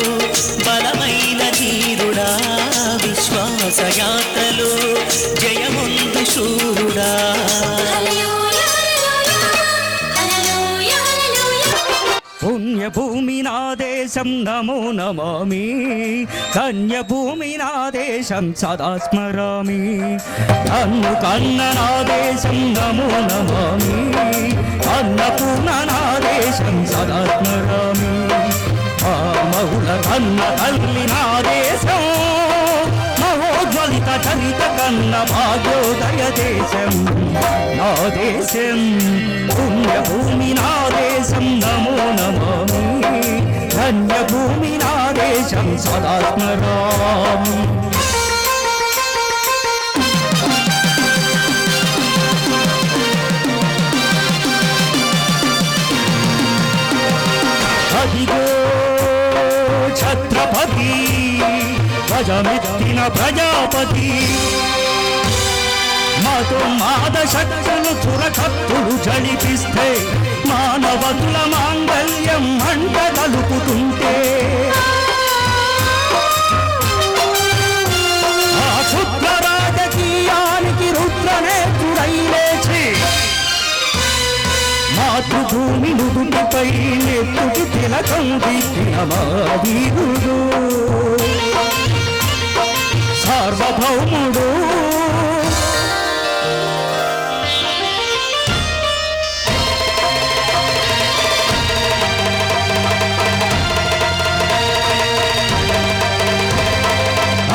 బలమైన ధీరుడా విశ్వాస యాత్రలు జయముందు శూరుడా పుణ్యభూమి నా దేశం నమో నమామి ధన్యభూమి నా దేశం సదా స్మరామి అన్ను కన్న నా దేశం నమో నమామి అన్నపూర్ణ నా దేశం సదా స్మరామి ఆ మౌల కన్న తల్లి నా దేశం మహోజ్వలిత చరిత కన్న భాగ్యోదయ దేశం నా దేశం పుణ్యభూమి నా దేశం నమో నమామి ధన్యభూమి నా దేశం సదా స్మరామి అదిగో ఛత్రపతి గజమెత్తిన ప్రజాపతి మాతో మాద శక్తులు చురకత్తులు జడిపిస్తే మానవతుల మాంగళ్యం మంట కలుపుతుంటే ఆ క్షుద్ర రాజకీయానికి రుద్రనేత్రుడై లేచి మాతృభూమి నుదుటిపై నెత్తుకి తిలకం దిట్టిన మా వీరుడు సార్వభౌముడు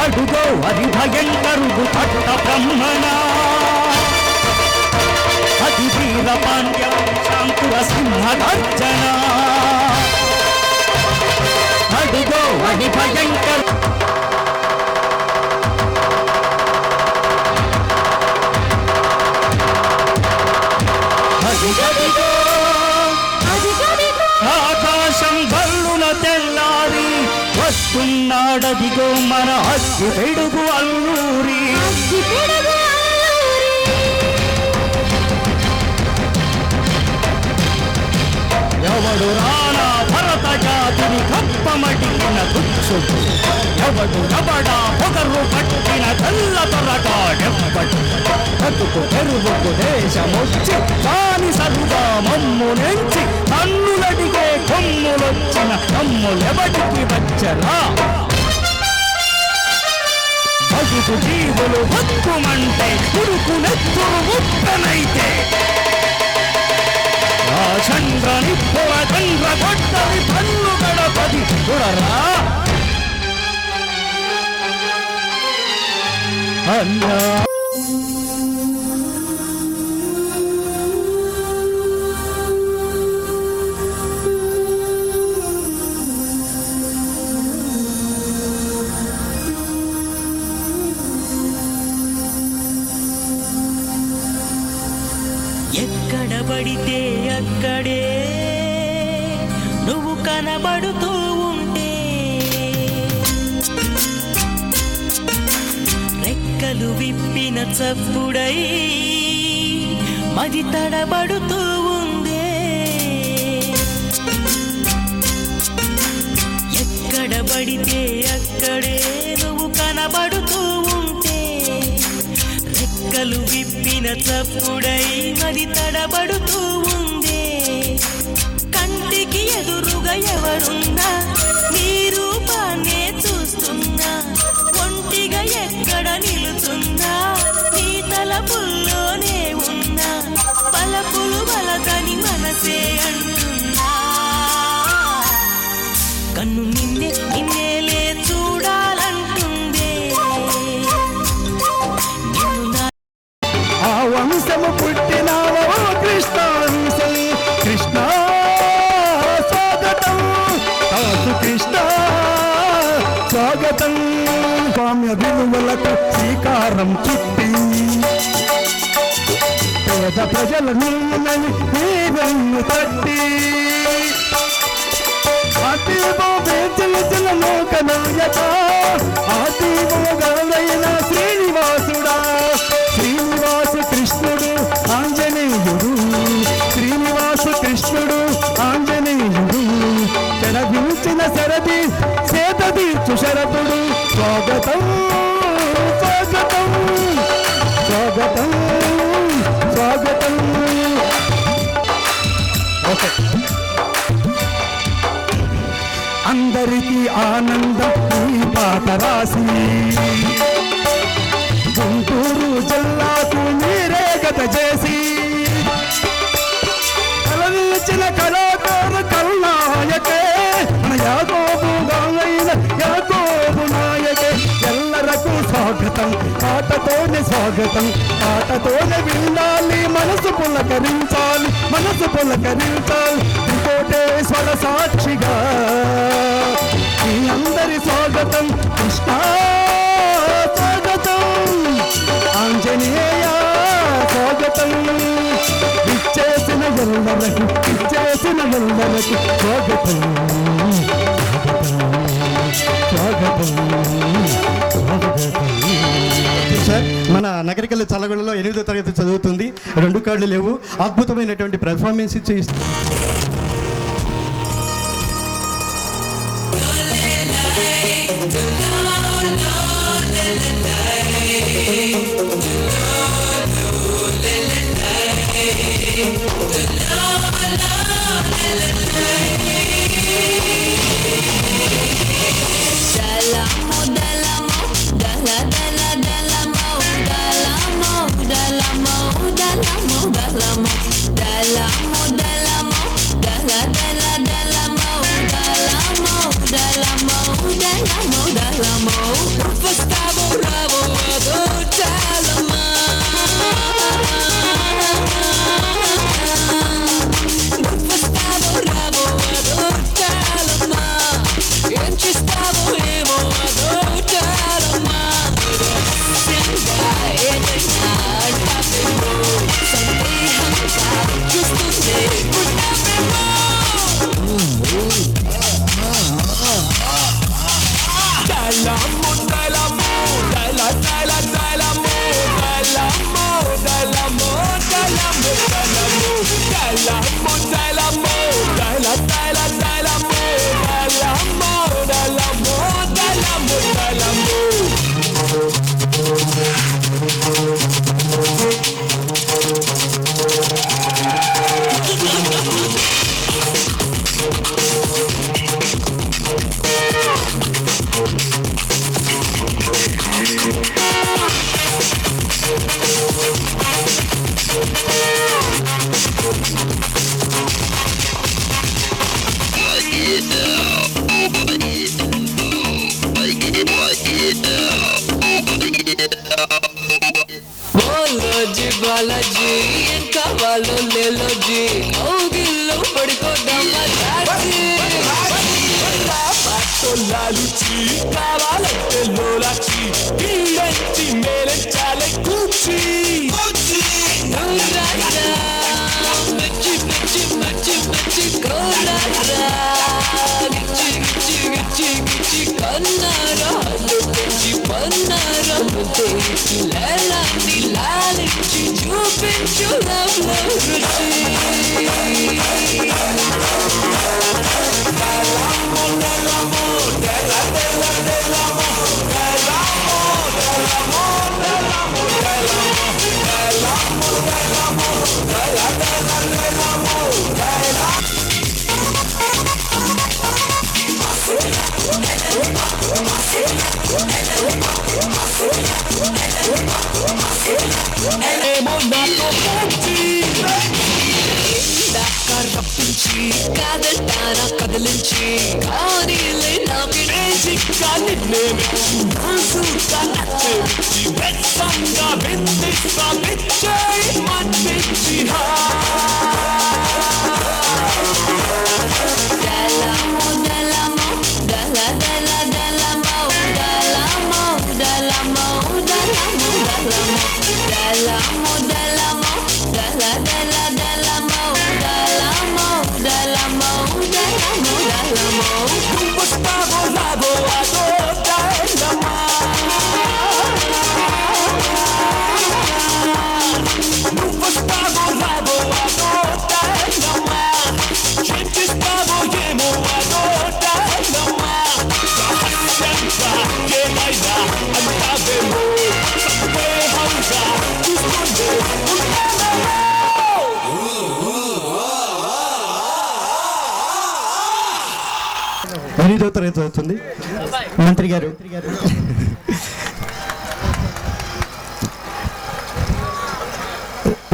అడుగో అది భయంకరుడు పట్ట బ్రహ్మణ అతి వీర పాండ్య శాంకుర సింహ గర్జన అడుగో అది భయంకర ఆకాశం బల్లున తెల్లారి వస్తున్నాడదిగో మన అగ్గి పెడుగు అల్లూరి ఎవడు రానా భరత జాతిని కప్పమటికిన దుచ్చుడు ఎవడు ఎవడా పొగరు పట్టిన తెల్ల తొరగాడెవ్వడు బతుకు తెరువుకు దేశమొచ్చి కాని సరుగా మమ్ము నెంచి కన్నులడిగే కొమ్ములొచ్చిన కమ్ములెవడికి వచ్చరా బతుకు జీవులు బతుకుమంటే ఉరుకు నెత్తురు ఉత్తనైతే ఆ చంద్రని పొర చంద్ర కొట్టవి పన్ను గడపది చూడరా అన్నా ఎక్కడ పడితే అక్కడే నువ్వు కనబడుతూ ఉంటే రెక్కలు విప్పిన చప్పుడై మది తడబడుతూ ఉందే ఎక్కడ పడితే అక్కడే నువ్వు కనబడుతూ ఉంటే రెక్కలు విప్పిన చప్పుడై మది తడబడుతూ ఉందే కంటికి ఎదురుగా ఎవరున్నా నీ రూపాన్నే చూస్తున్నా ఒంటిగా ఎక్కడ నిలుతున్నా నీ తలపుల్లోనే ఉన్నా బలపులు బలదని మనసే అంటున్నా కన్ను నిన్నే నిన్నేలే చూడాలంటుందే స్వాగతం స్వామ్య విలువలకు శ్రీకారం చుట్టి పేద ప్రజల నూనెని నీవెన్ను తట్టి అతీవో వేచల లోకనాయక అతీవో గలైన శ్రీనివాసుడా శ్రీనివాసు కృష్ణుడు ఆంజనేయుడు శ్రీనివాసు కృష్ణుడు ఆంజనేయుడు చెరవించిన శరది సేత తీర్చు శరతుడు స్వాగతం స్వాగతం స్వాగతం స్వాగతం. ఓకే, అందరికీ ఆనందం ఈ పాట రాసి గుంటూరు జిల్లాకు మీరే గత చేసి కలవించిన కళాకారు కల్నాయకే మన యాకోబు గాలైన యాకోబు నాయకే ఎల్లరకు స్వాగతం పాటతోనే స్వాగతం పాటతోనే వినాలి మనసు పులకరించాలి మనసు పులకరించాలి కోటేశ్వర సాక్షిగా మీ అందరి స్వాగతం కృష్ణ స్వాగతం ఆంజనేయ స్వాగతం ఇచ్చేసిన ఎల్లరకు స్వాగతం స్వాగతం స్వాగతం. సార్, మన నగరికల్లి చల్లగొండలో 8వ తరగతి చదువుతుంది, 2 కార్డులు లేవు, అద్భుతమైనటువంటి పెర్ఫార్మెన్స్ ఇచ్చి బాలాజీ ఏం కావాలో లేలో జీ ఔగిల్లో పడుకోదమ్మా లాలుచి కావాలంటే లోలాచి ఇల్లంటి మేలంచాలే కూర్చి మచ్చి మచ్చి మచ్చి మచ్చి కోలారా గిచ్చి గిచ్చి గిచ్చి గిచ్చి కన్నారా గిచ్చి పన్నారా తెచ్చి లాలాని లాలించి చూపించు లవ్లో రుచి రప్పించి కాదంటారా కదిలించి కానీ నాకి రేసి కానీ నేమిచ్చి నాసుగా నచ్చేసి వెచ్చంగా విందిస్తా పిచ్చాయి మన్నించి దళమో దళమో దళ దళ దళమో అయినా అంటావేమో తప్పే హంసా చూస్తుండే ఉంటావేమో. 8వ తరగతి చదువుతుంది మంత్రి గారు.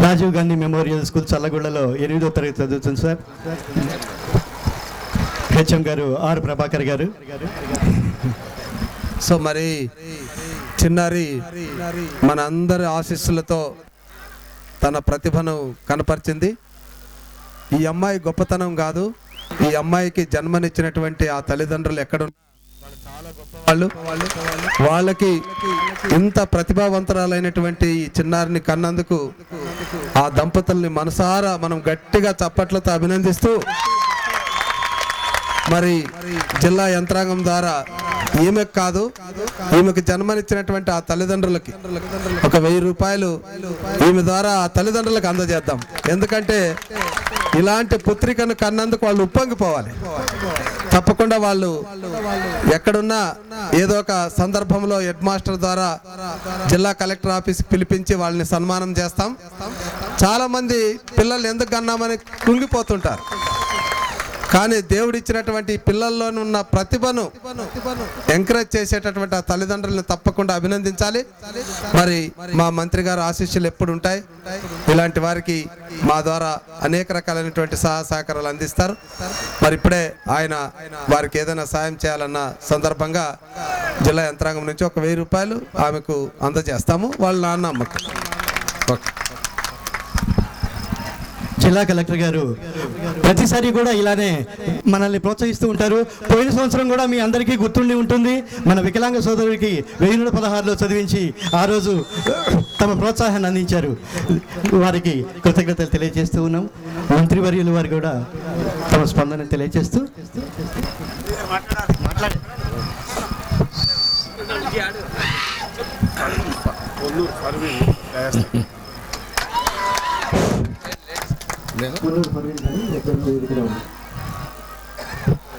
రాజీవ్ గాంధీ మెమోరియల్ స్కూల్ చల్లగొండలో 8వ తరగతి చదువుతుంది సార్. హెచ్ఎం గారు ఆర్ ప్రభాకర్ గారు. సో మరి చిన్నారి మన అందరి ఆశీస్సులతో తన ప్రతిభను కనపరిచింది. ఈ అమ్మాయి గొప్పతనం కాదు, ఈ అమ్మాయికి జన్మనిచ్చినటువంటి ఆ తల్లిదండ్రులు ఎక్కడున్నా వాళ్ళకి ఇంత ప్రతిభావంతురాలైనటువంటి ఈ చిన్నారిని కన్నందుకు ఆ దంపతుల్ని మనసారా మనం గట్టిగా చప్పట్లతో అభినందిస్తూ మరి జిల్లా యంత్రాంగం ద్వారా ఈమెకు కాదు, ఈమెకు జన్మనిచ్చినటువంటి ఆ తల్లిదండ్రులకి ఒక 1000 రూపాయలు ఈమె ద్వారా ఆ తల్లిదండ్రులకు అందజేద్దాం. ఎందుకంటే ఇలాంటి పుత్రికను కన్నందుకు వాళ్ళు ఉప్పొంగిపోవాలి. తప్పకుండా వాళ్ళు ఎక్కడున్నా ఏదో ఒక సందర్భంలో హెడ్ మాస్టర్ ద్వారా జిల్లా కలెక్టర్ ఆఫీస్కి పిలిపించి వాళ్ళని సన్మానం చేస్తాం. చాలా మంది పిల్లలు ఎందుకు కన్నామని కుంగిపోతుంటారు, కానీ దేవుడిచ్చినటువంటి పిల్లల్లోనున్న ప్రతిభను ఎంకరేజ్ చేసేటటువంటి ఆ తల్లిదండ్రులను తప్పకుండా అభినందించాలి. మరి మా మంత్రి గారు ఆశీస్సులు ఎప్పుడు ఉంటాయి. ఇలాంటి వారికి మా ద్వారా అనేక రకాలైనటువంటి సహకారాలు అందిస్తారు. మరి ఇప్పుడే ఆయన వారికి ఏదైనా సాయం చేయాలన్న సందర్భంగా జిల్లా యంత్రాంగం నుంచి ఒక 1000 రూపాయలు ఆమెకు అందజేస్తాము. వాళ్ళ నాన్న అమ్మకు. జిల్లా కలెక్టర్ గారు ప్రతిసారి కూడా ఇలానే మనల్ని ప్రోత్సహిస్తూ ఉంటారు. పోయిన సంవత్సరం కూడా మీ అందరికీ గుర్తుండి ఉంటుంది. మన వికలాంగ సోదరుడికి 1116లో చదివించి ఆ రోజు తమ ప్రోత్సాహాన్ని అందించారు. వారికి కృతజ్ఞతలు తెలియజేస్తూ ఉన్నాం. మంత్రివర్యులు వారు కూడా తమ స్పందన తెలియజేస్తూ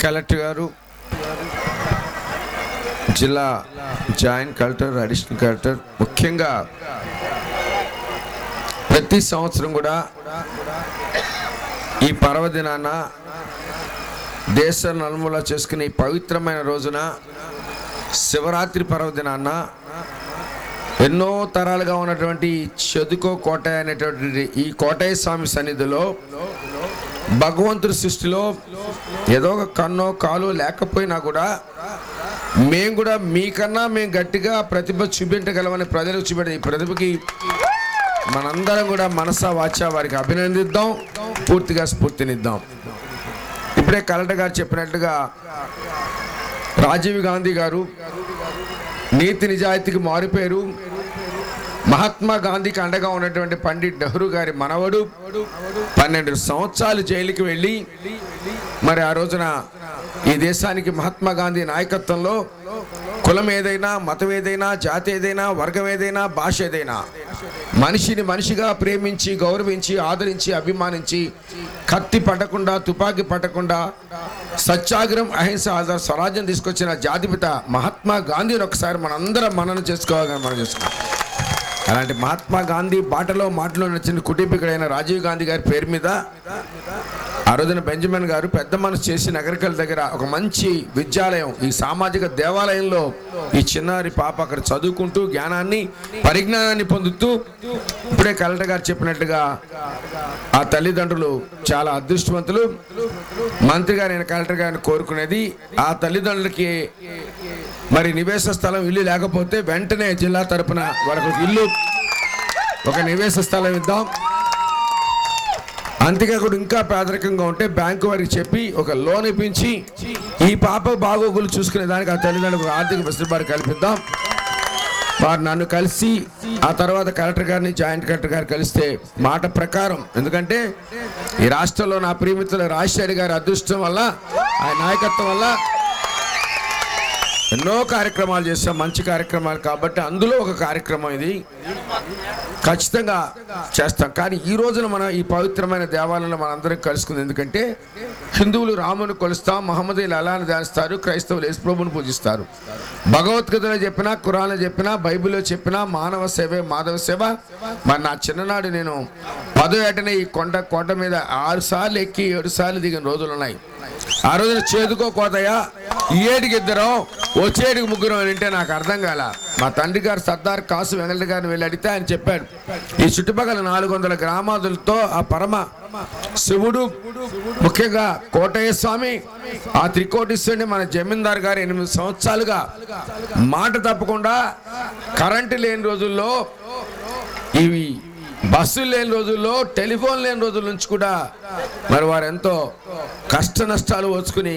కలెక్టర్ గారు, జిల్లా జాయింట్ కలెక్టర్, అడిషనల్ కలెక్టర్, ముఖ్యంగా ప్రతి సంవత్సరం కూడా ఈ పర్వదినాన దేశ నలుమూల చేసుకునే ఈ పవిత్రమైన రోజున శివరాత్రి పర్వదినాన ఎన్నో తరాలుగా ఉన్నటువంటి చదుకో కోటయ్య అనేటువంటి ఈ కోటయ్య స్వామి సన్నిధిలో భగవంతుడి సృష్టిలో ఏదో ఒక కన్నో కాలు లేకపోయినా కూడా మేము కూడా మీకన్నా మేము గట్టిగా ప్రతిభ చూపించగలమని ప్రజలకు చూపెట్టే ఈ ప్రతిభకి మనందరం కూడా మనసా వాచా వారికి అభినందిద్దాం, పూర్తిగా స్ఫూర్తినిద్దాం. ఇప్పుడే కలెక్టర్ గారు చెప్పినట్టుగా రాజీవ్ గాంధీ గారు నీతి నిజాయితీకి మారిపోయారు. మహాత్మా గాంధీకి అండగా ఉన్నటువంటి పండిట్ నెహ్రూ గారి మనవడు 12 సంవత్సరాలు జైలుకి వెళ్ళి మరి ఆ రోజున ఈ దేశానికి మహాత్మా గాంధీ నాయకత్వంలో కులం ఏదైనా, మతం ఏదైనా, జాతి ఏదైనా, వర్గం ఏదైనా, భాష ఏదైనా మనిషిని మనిషిగా ప్రేమించి, గౌరవించి, ఆదరించి, అభిమానించి, కత్తి పట్టకుండా, తుపాకీ పట్టకుండా సత్యాగ్రహం, అహింస, ఆధార స్వరాజ్యం తీసుకొచ్చిన జాతిపిత మహాత్మా గాంధీని ఒకసారి మనందరం మననం చేసుకోవాలని మనం చేసుకోవాలి. అలాంటి మహాత్మా గాంధీ బాటలో మాటలో నచ్చిన కుటుంబీకుడైన రాజీవ్ గాంధీ గారి పేరు మీద ఆ రోజున బెంజమిన్ గారు పెద్ద మనసు చేసి నగరికల్ దగ్గర ఒక మంచి విద్యాలయం, ఈ సామాజిక దేవాలయంలో ఈ చిన్నారి పాప అక్కడ చదువుకుంటూ జ్ఞానాన్ని, పరిజ్ఞానాన్ని పొందుతూ ఇప్పుడే కలెక్టర్ గారు చెప్పినట్టుగా ఆ తల్లిదండ్రులు చాలా అదృష్టవంతులు. మంత్రి గారు, నేను కలెక్టర్ గారిని కోరుకునేది ఆ తల్లిదండ్రులకి మరి నివేశ స్థలం, ఇల్లు లేకపోతే వెంటనే జిల్లా తరపున వాళ్ళకు ఇల్లు, ఒక నివేశ స్థలం ఇద్దాం. అంతేకాకుండా ఇంకా పేదరికంగా ఉంటే బ్యాంకు వారికి చెప్పి ఒక లోన్ ఇప్పించి ఈ పాప బాగోగులు చూసుకునే దానికి ఆ తల్లిదండ్రులకు ఆర్థిక వెసులుబాటు కల్పిద్దాం. వారు నన్ను కలిసి ఆ తర్వాత కలెక్టర్ గారిని, జాయింట్ కలెక్టర్ గారు కలిస్తే మాట ప్రకారం, ఎందుకంటే ఈ రాష్ట్రంలో నా ప్రియమిత్రులు రాజశేఖర్ గారి అదృష్టం వల్ల, ఆయన నాయకత్వం వల్ల ఎన్నో కార్యక్రమాలు చేస్తాం, మంచి కార్యక్రమాలు. కాబట్టి అందులో ఒక కార్యక్రమం ఇది ఖచ్చితంగా చేస్తాం. కానీ ఈ రోజున మనం ఈ పవిత్రమైన దేవాలయంలో మనందరం కలుసుకుంది ఎందుకంటే హిందువులు రాముని కొలుస్తాం, మహమ్మదీయులు అల్లాహ్ని ధ్యానిస్తారు, క్రైస్తవులు యేసు ప్రభువుని పూజిస్తారు. భగవద్గీతలో చెప్పినా, ఖురాన్లో చెప్పినా, బైబిల్లో చెప్పినా మానవ సేవే మాధవ సేవ. మరి నా చిన్ననాడు నేను 10వ ఏటనే ఈ కోట మీద 6 సార్లు ఎక్కి 7 సార్లు దిగిన రోజులు ఉన్నాయి. ఆ రోజున చేదుకో కోతయ్య, ఈ ఏడికి 2 వచ్చేడికి 3 అని అంటే నాకు అర్థం కాల. మా తండ్రి గారు సర్దార్ కాసు వెంగళ గారిని వెళ్ళి అడిగితే ఆయన చెప్పాడు, ఈ చుట్టుపక్కల 400 గ్రామాదులతో ఆ పరమ శివుడు, ముఖ్యంగా కోటయ్య స్వామి, ఆ త్రికోటీశ్వరుని మన జమీందార్ గారు 8 సంవత్సరాలుగా మాట తప్పకుండా కరెంటు లేని రోజుల్లో, ఇవి బస్సులు లేని రోజుల్లో, టెలిఫోన్ లేని రోజుల నుంచి కూడా మరి వారు ఎంతో కష్ట నష్టాలు వచ్చుకుని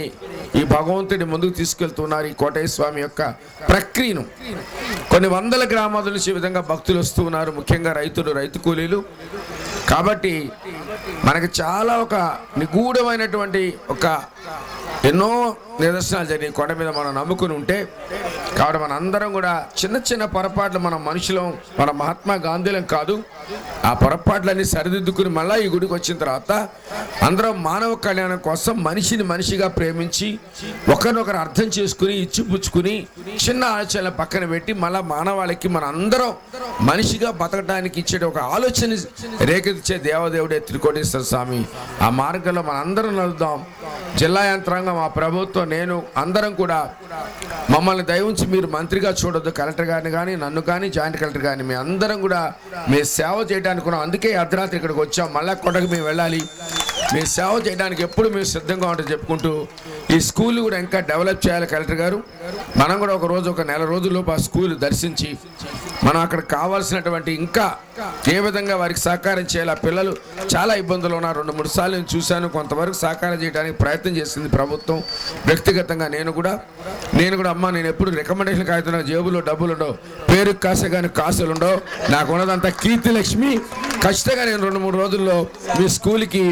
ఈ భగవంతుడి ముందుకు తీసుకెళ్తున్నారు. ఈ కోటయ్య స్వామి యొక్క ప్రక్రియను కొన్ని వందల గ్రామాల నుంచి ఈ విధంగా భక్తులు వస్తూ ఉన్నారు, ముఖ్యంగా రైతు కూలీలు. కాబట్టి మనకి చాలా ఒక నిగూఢమైనటువంటి ఒక ఎన్నో నిదర్శనాలు జరిగినాయి కొండ మీద మనం నమ్ముకుని ఉంటే. కాబట్టి మన అందరం కూడా చిన్న చిన్న పొరపాట్లు మన మనుషులం, మన మహాత్మా గాంధీలం కాదు. ఆ పొరపాట్లన్నీ సరిదిద్దుకుని మళ్ళీ ఈ గుడికి వచ్చిన తర్వాత అందరం మానవ కళ్యాణం కోసం మనిషిని మనిషిగా ప్రేమించి ఒకరినొకరు అర్థం చేసుకుని ఇచ్చిపుచ్చుకుని చిన్న ఆలోచనల పక్కన పెట్టి మళ్ళీ మానవాళికి మన అందరం మనిషిగా బతకడానికి ఇచ్చే ఒక ఆలోచన రేకెత్తిచ్చే దేవదేవుడే త్రికోటేశ్వర స్వామి. ఆ మార్గంలో మన అందరం నడుద్దాం. జిల్లా యంత్రాంగం, ఆ ప్రభుత్వం, నేను అందరం కూడా మమ్మల్ని దయవుంచి మీరు మంత్రిగా చూడొద్దు, కలెక్టర్ గారిని కానీ నన్ను కానీ జాయింట్ కలెక్టర్ కానీ మీ అందరం కూడా మీ సేవ చేయడానికి ఉన్నాం. అందుకే అర్ధరాత్రి ఇక్కడికి వచ్చాం. మళ్ళా కొట్టకు మేము వెళ్ళాలి, మీ సేవ చేయడానికి ఎప్పుడు మేము సిద్ధంగా ఉంటాం చెప్పుకుంటూ ఈ స్కూల్ కూడా ఇంకా డెవలప్ చేయాలి కలెక్టర్ గారు. మనం కూడా ఒక నెల రోజుల్లోపు ఆ స్కూల్ దర్శించి మనం అక్కడ కావాల్సినటువంటి ఇంకా ఏ విధంగా వారికి సహకారం చేయాలి. ఆ పిల్లలు చాలా ఇబ్బందులు ఉన్నారు. 2-3 సార్లు నేను చూశాను. కొంతవరకు సహకారం చేయడానికి ప్రయత్నం చేసింది ప్రభుత్వం. వ్యక్తిగతంగా నేను కూడా అమ్మ, నేను ఎప్పుడు రికమెండేషన్ కాగితున్నా, జేబులో డబ్బులు ఉండవు, పేరుకు కాసే కానీ కాసులు ఉండవు, నాకు ఉన్నదంతా కీర్తి లక్ష్మి. ఖచ్చితంగా నేను 2-3 రోజుల్లో మీ స్కూల్కి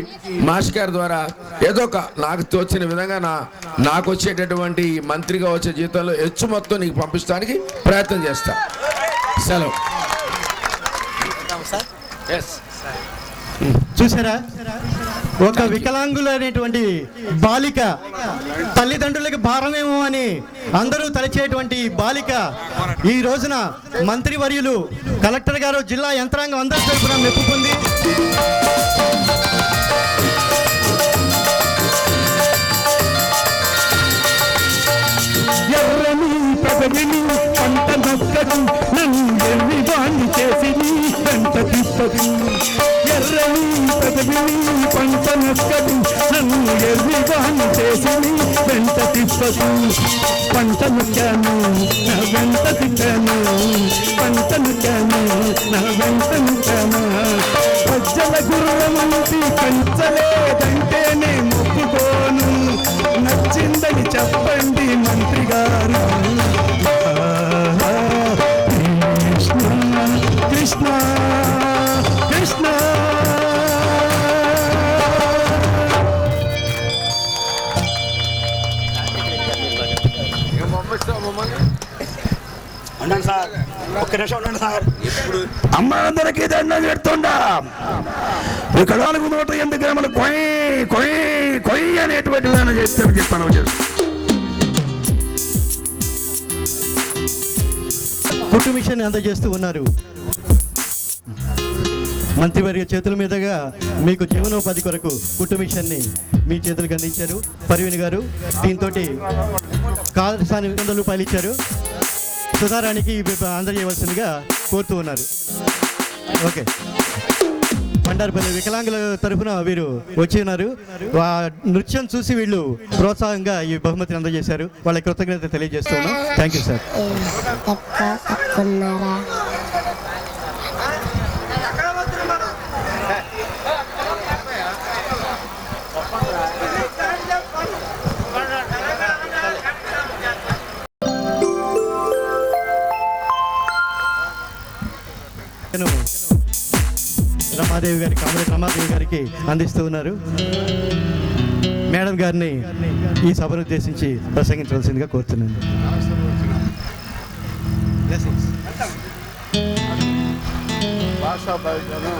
మాస్టర్ గారి ద్వారా ఏదో ఒక నాకు తోచిన విధంగా నాకు వచ్చేటటువంటి మంత్రిగా వచ్చే జీతంలో హెచ్చు మొత్తం నీకు పంపించడానికి ప్రయత్నం చేస్తా. సెలవు. చూసారా, ఒక వికలాంగులు అనేటువంటి బాలిక తల్లిదండ్రులకి భారమేమో అని అందరూ తలచేటువంటి బాలిక ఈ రోజున మంత్రివర్యులు, కలెక్టర్ గారు, జిల్లా యంత్రాంగం అందరి తరపున మెప్పు పొంది ఎర్రని పెదవిని పంట నొక్కదు, నన్ను ఎర్రి వాణ్ణి చేసి నీ వెంట తిప్పదు. ఎర్రని పెదవిని పంట నొక్కదు, నన్ను ఎర్రి వాణ్ణి చేసి నీ వెంట తిప్పదు. పంట నొక్కాను నా వెంట తిట్టాను, పంట నొక్కాను నా వెంట నొక్కాను. ప్రజల గుర్రమంటి పెంచలేదంటేనే మొక్కుకోను, నచ్చిందని చెప్పండి మంత్రి గారు. కృష్ణ కృష్ణ కృష్ణ. ఉండండి సార్, ఒక్క నిమిషం ఉండండి సార్. అమ్మందరికీ దండం పెడుతుండా. వికలాంగు 108 గ్రాములు కొయ్ కొయ్ కొయ్ అనేటువంటి విధానం చెప్పాను. కుట్టు మిషన్ అందజేస్తూ ఉన్నారు. మంత్రివర్గ చేతుల మీదుగా మీకు జీవనోపాధి కొరకు కుట్టు మిషన్ని మీ చేతులకు అందించారు. పర్వీన్ గారు దీంతో కాల్సాని 100 రూపాయలు ఇచ్చారు. సుధారానికి అందజేయవలసిందిగా కోరుతూ ఉన్నారు. ఓకే, మండారపల్లి వికలాంగుల తరఫున వీరు వచ్చి ఉన్నారు. నృత్యం చూసి వీళ్ళు ప్రోత్సాహంగా ఈ బహుమతిని అందజేశారు. వాళ్ళ కృతజ్ఞత తెలియజేస్తూ ఉన్నాం. Thank you sir. రమాదేవి గారి కామరేడ్ రమాదేవి గారికి అందిస్తూ ఉన్నారు. మేడం గారిని ఈ సభను ఉద్దేశించి ప్రసంగించవలసిందిగా కోరుతున్నాను. భాషా బయటను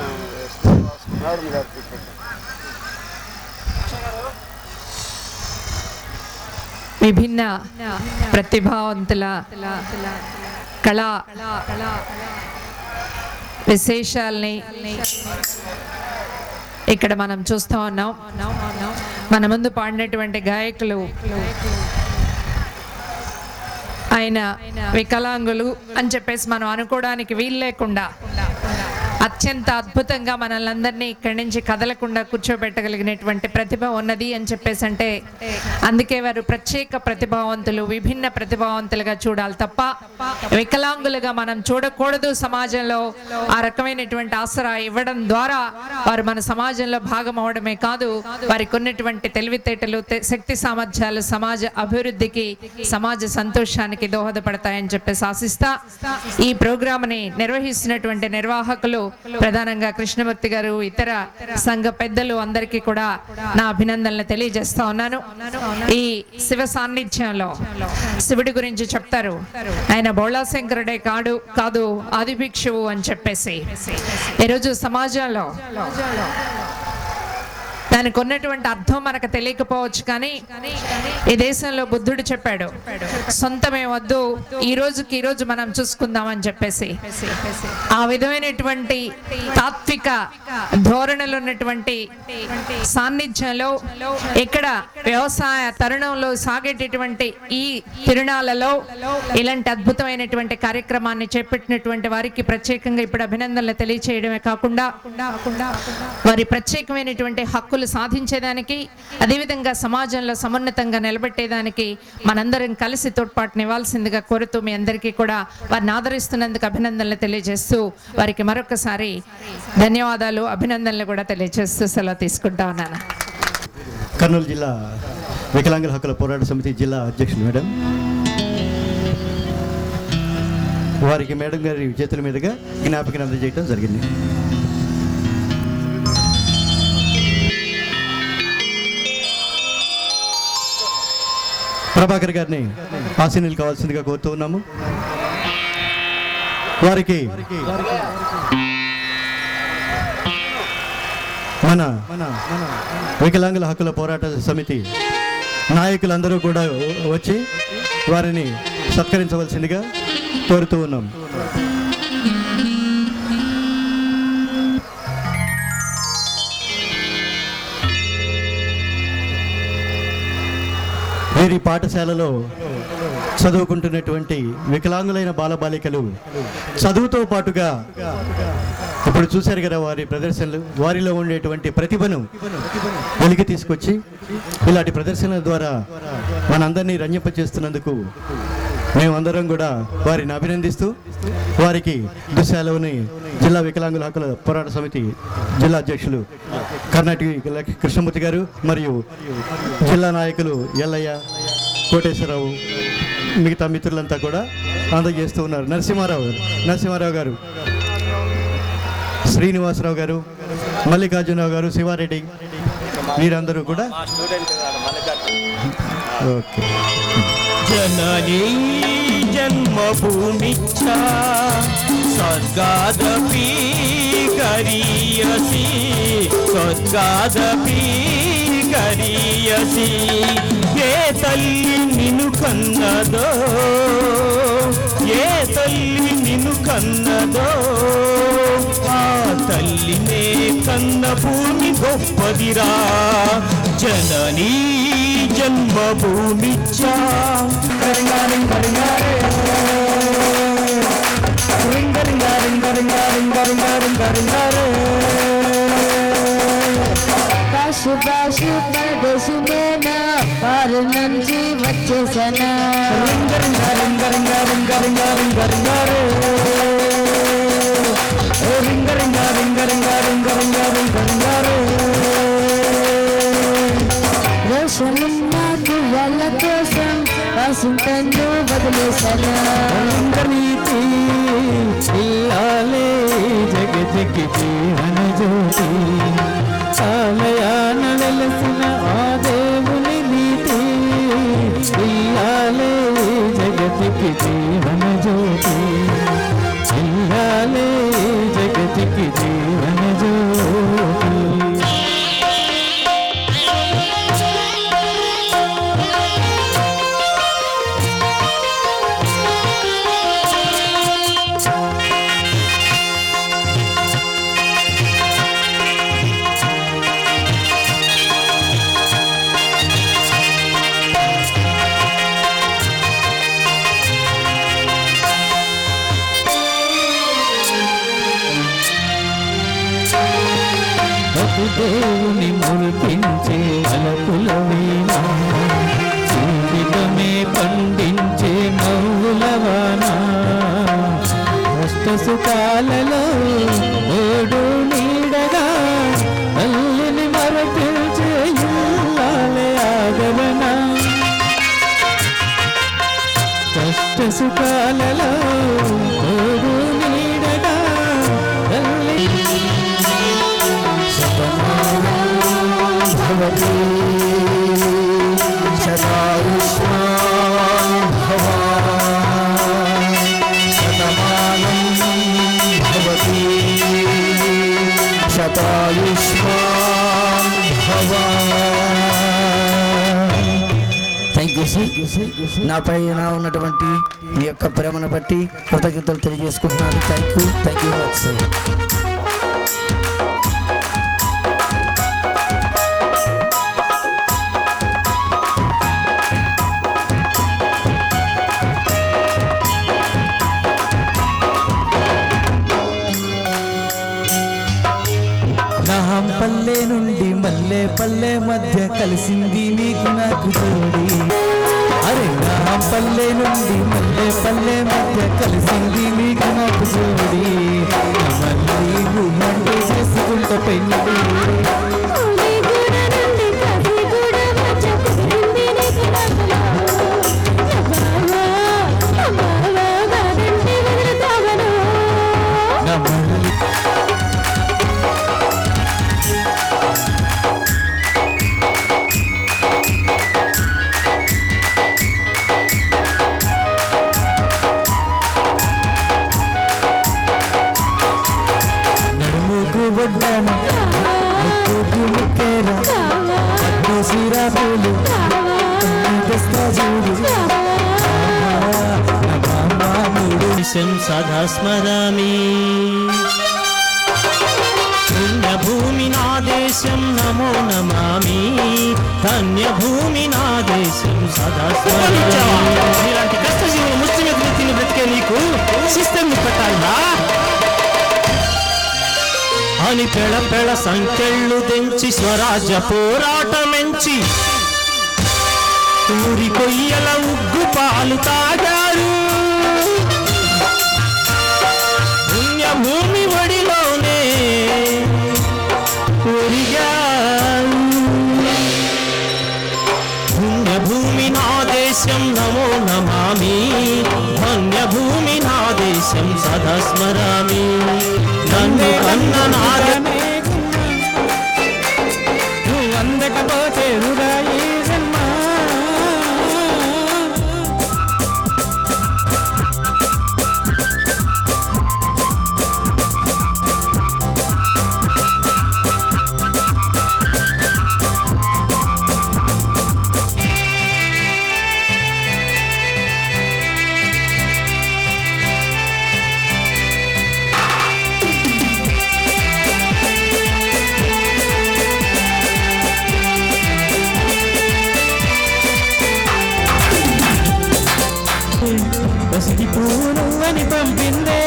మేడం గారికి విభిన్న ప్రతిభావంతుల కళా విశేషాల్ని ఇక్కడ మనం చూస్తూ ఉన్నాం. మన ముందు పాడినటువంటి గాయకులు ఆయన వికలాంగులు అని చెప్పేసి మనం అనుకోవడానికి వీలు లేకుండా అత్యంత అద్భుతంగా మనల్ని అందరినీ ఇక్కడి నుంచి కదలకుండా కూర్చోబెట్టగలిగినటువంటి ప్రతిభ ఉన్నది అని చెప్పేసి అంటే అందుకే వారు ప్రత్యేక ప్రతిభావంతులు, విభిన్న ప్రతిభావంతులుగా చూడాలి తప్ప వికలాంగులుగా మనం చూడకూడదు. సమాజంలో ఆ రకమైనటువంటి ఆసరా ఇవ్వడం ద్వారా వారు మన సమాజంలో భాగం అవడమే కాదు, వారికి ఉన్నటువంటి తెలివితేటలు, శక్తి సామర్థ్యాలు సమాజ అభివృద్ధికి, సమాజ సంతోషానికి దోహదపడతాయని చెప్పేసి ఆశిస్తా ఈ ప్రోగ్రామ్ని నిర్వహిస్తున్నటువంటి నిర్వాహకులు ప్రధానంగా కృష్ణమూర్తి గారు, ఇతర సంఘ పెద్దలు అందరికీ కూడా నా అభినందనలు తెలియజేస్తా ఉన్నాను. ఈ శివ సాన్నిధ్యంలో శివుడి గురించి చెప్తారు, ఆయన బోళాశంకరుడే కాదు ఆదిభిక్షువు అని చెప్పేసి. ఈరోజు సమాజంలో దానికి ఉన్నటువంటి అర్థం మనకు తెలియకపోవచ్చు, కానీ ఈ దేశంలో బుద్ధుడు చెప్పాడు, సొంతమే వద్దు, ఈ రోజు మనం చూసుకుందామని చెప్పేసి. ఆ విధమైనటువంటి తాత్విక ధోరణులు ఉన్నటువంటి సాన్నిధ్యంలో ఇక్కడ వ్యవసాయ తరుణంలో సాగేటటువంటి ఈ తిరునాళ్ళలో ఇలాంటి అద్భుతమైనటువంటి కార్యక్రమాన్ని చేపట్టినటువంటి వారికి ప్రత్యేకంగా ఇప్పుడు అభినందనలు తెలియచేయడమే కాకుండా వారి ప్రత్యేకమైనటువంటి హక్కులు సాధించేదానికి, అదేవిధంగా సమాజంలో సమున్నతంగా నిలబెట్టేదానికి మనందరం కలిసి తోడ్పాటునివ్వాల్సిందిగా కోరుతూ మీ అందరికీ కూడా వారిని ఆదరిస్తున్నందుకు అభినందనలు తెలియజేస్తూ వారికి మరొకసారి ధన్యవాదాలు, అభినందనలు కూడా తెలియజేస్తూ సెలవు తీసుకుంటా ఉన్నాను. కర్నూలు జిల్లా వికలాంగుల హక్కుల పోరాట సమితి జిల్లా అధ్యక్షులు మేడం, వారికి మేడం గారి చేతుల మీదుగా జ్ఞాపకం అందజేయడం జరిగింది. ప్రభాకర్ గారిని ఆశీనులు కావాల్సిందిగా కోరుతూ ఉన్నాము. వారికి మన వికలాంగుల హక్కుల పోరాట సమితి నాయకులందరూ కూడా వచ్చి వారిని సత్కరించవలసిందిగా కోరుతూ ఉన్నాం. వీరి పాఠశాలలో చదువుకుంటున్నటువంటి వికలాంగులైన బాలబాలికలు చదువుతో పాటుగా ఇప్పుడు చూశారు కదా వారి ప్రదర్శనలు, వారిలో ఉండేటువంటి ప్రతిభను వెలికి తీసుకొచ్చి ఇలాంటి ప్రదర్శనల ద్వారా మనందరినీ రంజింపచేస్తున్నందుకు మేమందరం కూడా వారిని అభినందిస్తూ వారికి దుశ్శాలలోని జిల్లా వికలాంగుల హక్కుల పోరాట సమితి జిల్లా అధ్యక్షులు కర్ణాటక కృష్ణమూర్తి గారు మరియు జిల్లా నాయకులు ఎల్లయ్య, కోటేశ్వరరావు, మిగతా మిత్రులంతా కూడా అందజేస్తూ ఉన్నారు. నరసింహారావు గారు, శ్రీనివాసరావు గారు, మల్లికార్జునరావు గారు, శివారెడ్డి, వీరందరూ కూడా ఓకే. జననీ జన్మభూమిచ్చ స్వర్గాదపి కరియసి స్వర్గాదపి కరియసి ఏ తల్లి నిన్ను కన్నదో ఏ తల్లి నిన్ను కన్నదో ఆ తల్లినే కన్న భూమి గొప్పదిరా జననీ జన్మభూమిచ్చ కాశు కాశు పరదేశునేనా వారి నుంచి వచ్చేసనా రోషనున్నాకు వాళ్ళ కోసం వాసింతను వదిలేసనా జగ జగ జీవన జ్యోతి ఆలయాన వెలసిన ఆ దేవుని నీతి ఇల్లాలే జగతికి జీవన జ్యోతి దేవుని మురిపించే అలకుల వీణ జీవితమే పండించే నవ్వులవాన కష్ట సుఖాలలో ఓడు నీడగా తల్లిని మరపించే ఇల్లాలే ఆదరణ కష్ట సుఖాలలో ఓడు నీడగా తల్లి భవతి శతాయుష్మాన్ భవ శతమానం భవతి శతాయుష్మాన్ భవ. Thank you sir. నాపై నా ఉన్నటువంటి మీ యొక్క ప్రేమను బట్టి కృతజ్ఞతలు తెలియజేసుకుంటున్నాను. Thank you much sir. పల్లె నుండి మల్లె పల్లె మధ్య కలిసింది నీకు నాకు జోడి అరే నా పల్లె నుండి మల్లె పల్లె మధ్య కలిసింది నీకు నాకు జోడి మళ్ళీ గుమ్మంటే చేసుకుంటూ పెళ్ళి సదా స్మరామి పుణ్యభూమి నా దేశం నమో నమామి ధన్యభూమి నా దేశం సదా స్మరామి. ఇలాంటి కష్టజీవులు ముస్లిం తిని బ్రతికే నీకు సిస్టమ్ పెట్టాలా అని పెళ పెళ సంఖ్యళ్ళు తెంచి స్వరాజ్య పోరాటమెంచి ఊరి కొయ్యల ఉగ్గు పాలు తాగారు పుణ్యభూమి ఒడిలోనే ఒరిగారు. పుణ్యభూమి నా దేశం నమో నమామి ధన్యభూమి నా దేశం సదా స్మరామి. నన్ను కన్న నాదమే నువ్వు అందకపోతే హృదయ జన్మ బసికి పూను అని పంపిందే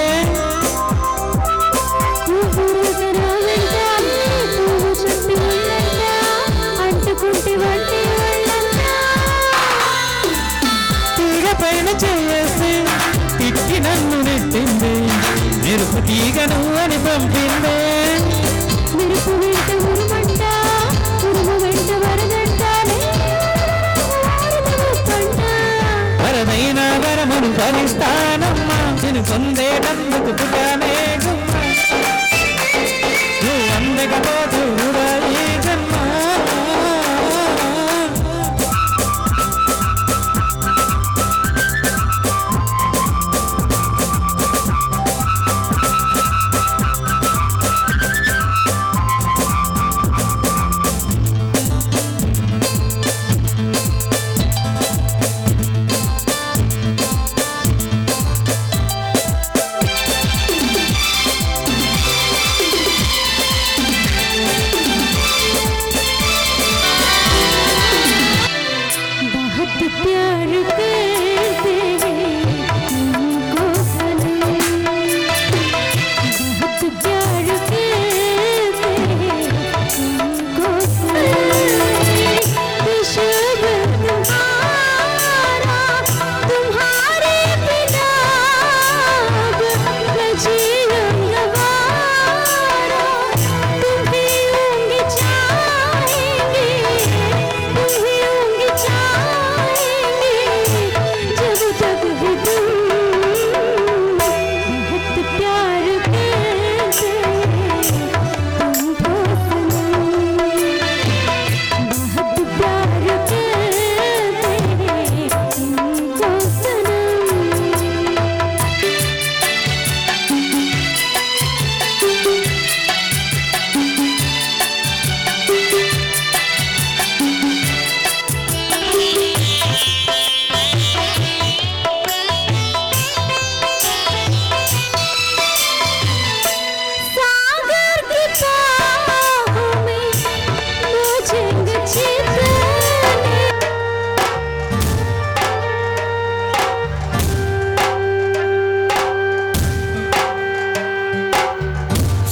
తీగ పైన చేసి తిట్టి నన్ను నెట్టింది మెరుపు తీగను అని పంపిందే మెరుపు వెంట ఉరుమంట ఉరుము వెంట వరదైన వరమును భరిస్తానమ్మా నేను పొందేటందుకు పుట్టానే గుమ్మ నువ్వు అందకపోతూ ఈ జన్మ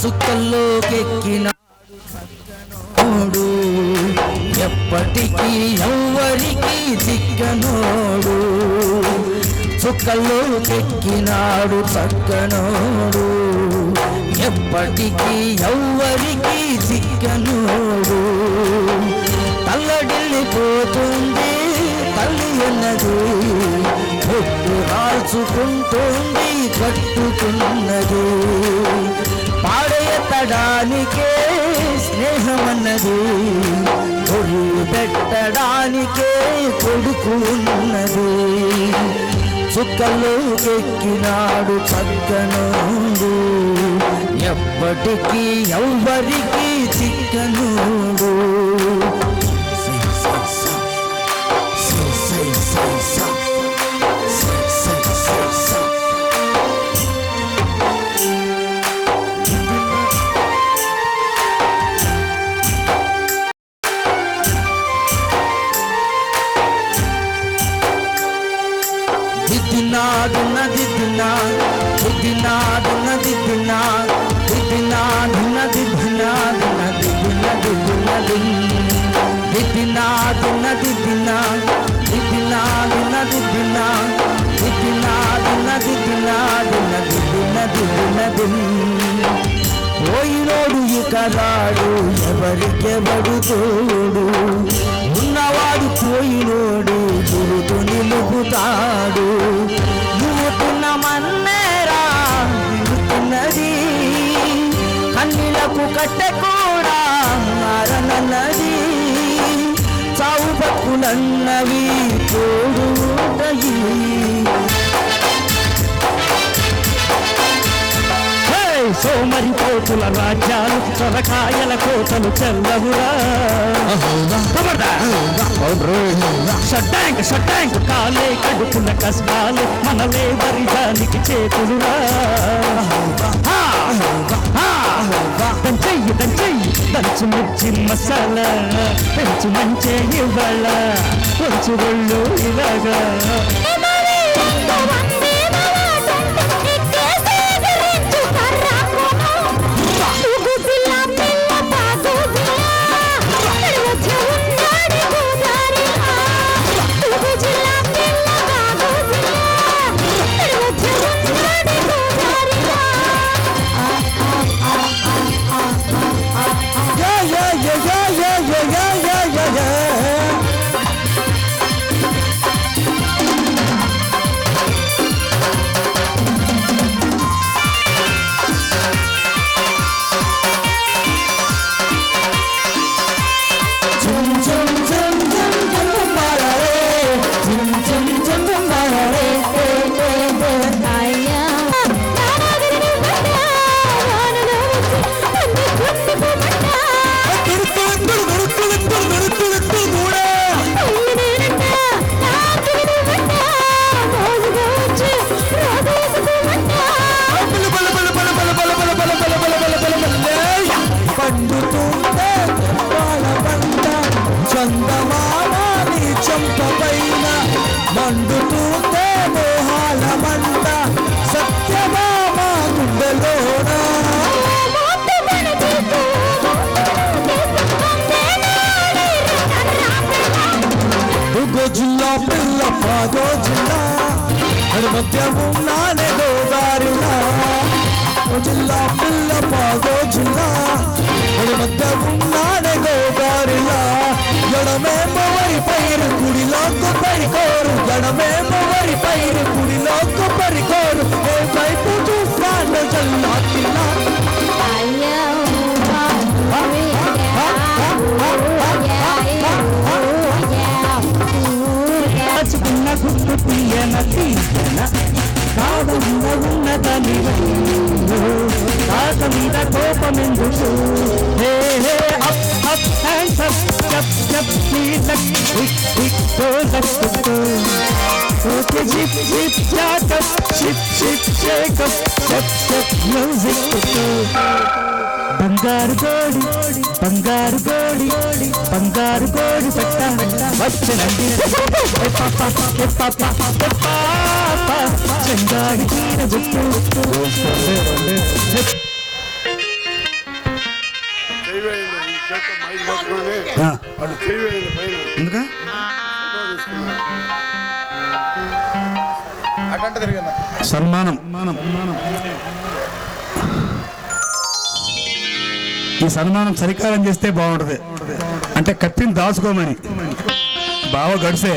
చుక్కల్లోకెక్కినాడు ఎప్పటికీ ఎవ్వరికి చిక్కనోడు చుక్కల్లోకెక్కినాడు చక్కనోడు ఎప్పటికీ ఎవ్వరికి చిక్కనోడు తల్లడిల్లిపోతుంది తల్లి అన్నది పొట్టు రాల్చుకుంటుంది కట్టుకున్నది పాడెత్తడానికే స్నేహమన్నది కొరి పెట్టడానికే కొడుకు ఉన్నది చుక్కల్లోకెక్కినాడు చక్కనోడు ఎప్పటికీ ఎవ్వరికి చిక్కనోడు పోయినోడు ఇక రాడు ఎవరికెవడు తోడు ఉన్నవాడు పోయినోడు గురుతు నిలుపుతాడు నువ్వు తిన్నమన్నేరా నిలుతున్నది కన్నీలకు కట్టె కూడా మారనన్నది చావు బతుకులన్నవి తోడు ఉంటాయి సోమరి కోతుల రాజ్యాలు సొరకాయల కోతలు చెల్లవురా షట్టాంక్ కాలే కడుపుల కష్టాలు మనలే వరిదానికి చేతులురా దంచెయ్యి దంచు మిర్చి మసాలా పెంచు మంచే ఇవ్వాల కొంచెం ఒళ్ళు ఇలాగా మండుతూనే మోహాల మంట సత్యభామ గుండెలోన జిల్లా పిల్ల పాదో జిల్లా మధ్య ఉన్నానే గోదారిలా జిల్లా పిల్ల పాదో జిల్లా మధ్య ఉన్నానే గోదారిలా ఎడమేమో వరి పైరు గుడిలోకి పరికోరు ఎడమేమో వరి పైరు గుడిలోకి పరికోరు ఏ వైపు చూస్తాను జల్లాకిలా చిన్న గుట్టు తీయన తీయన కావున్న ఉన్నదని తాత మీద కోపమెందుకు హే హే అప్ అప్ హ్యాండ్స్ అప్ జప్ జప్ నీలక్ విక్ విక్ dholak okay zip zip జాకప్ ship ship shake up step step music బంగారు గోడి బంగారు గోడి బంగారు గోడి పట్ట వచ్చనండి చెంగాడి తీర గుట్టు ఎందుకా సన్మానం ఈ సన్మానం సరికాలం చేస్తే బాగుంటుంది. అంటే కత్తిని దాచుకోమని బావ గడిసే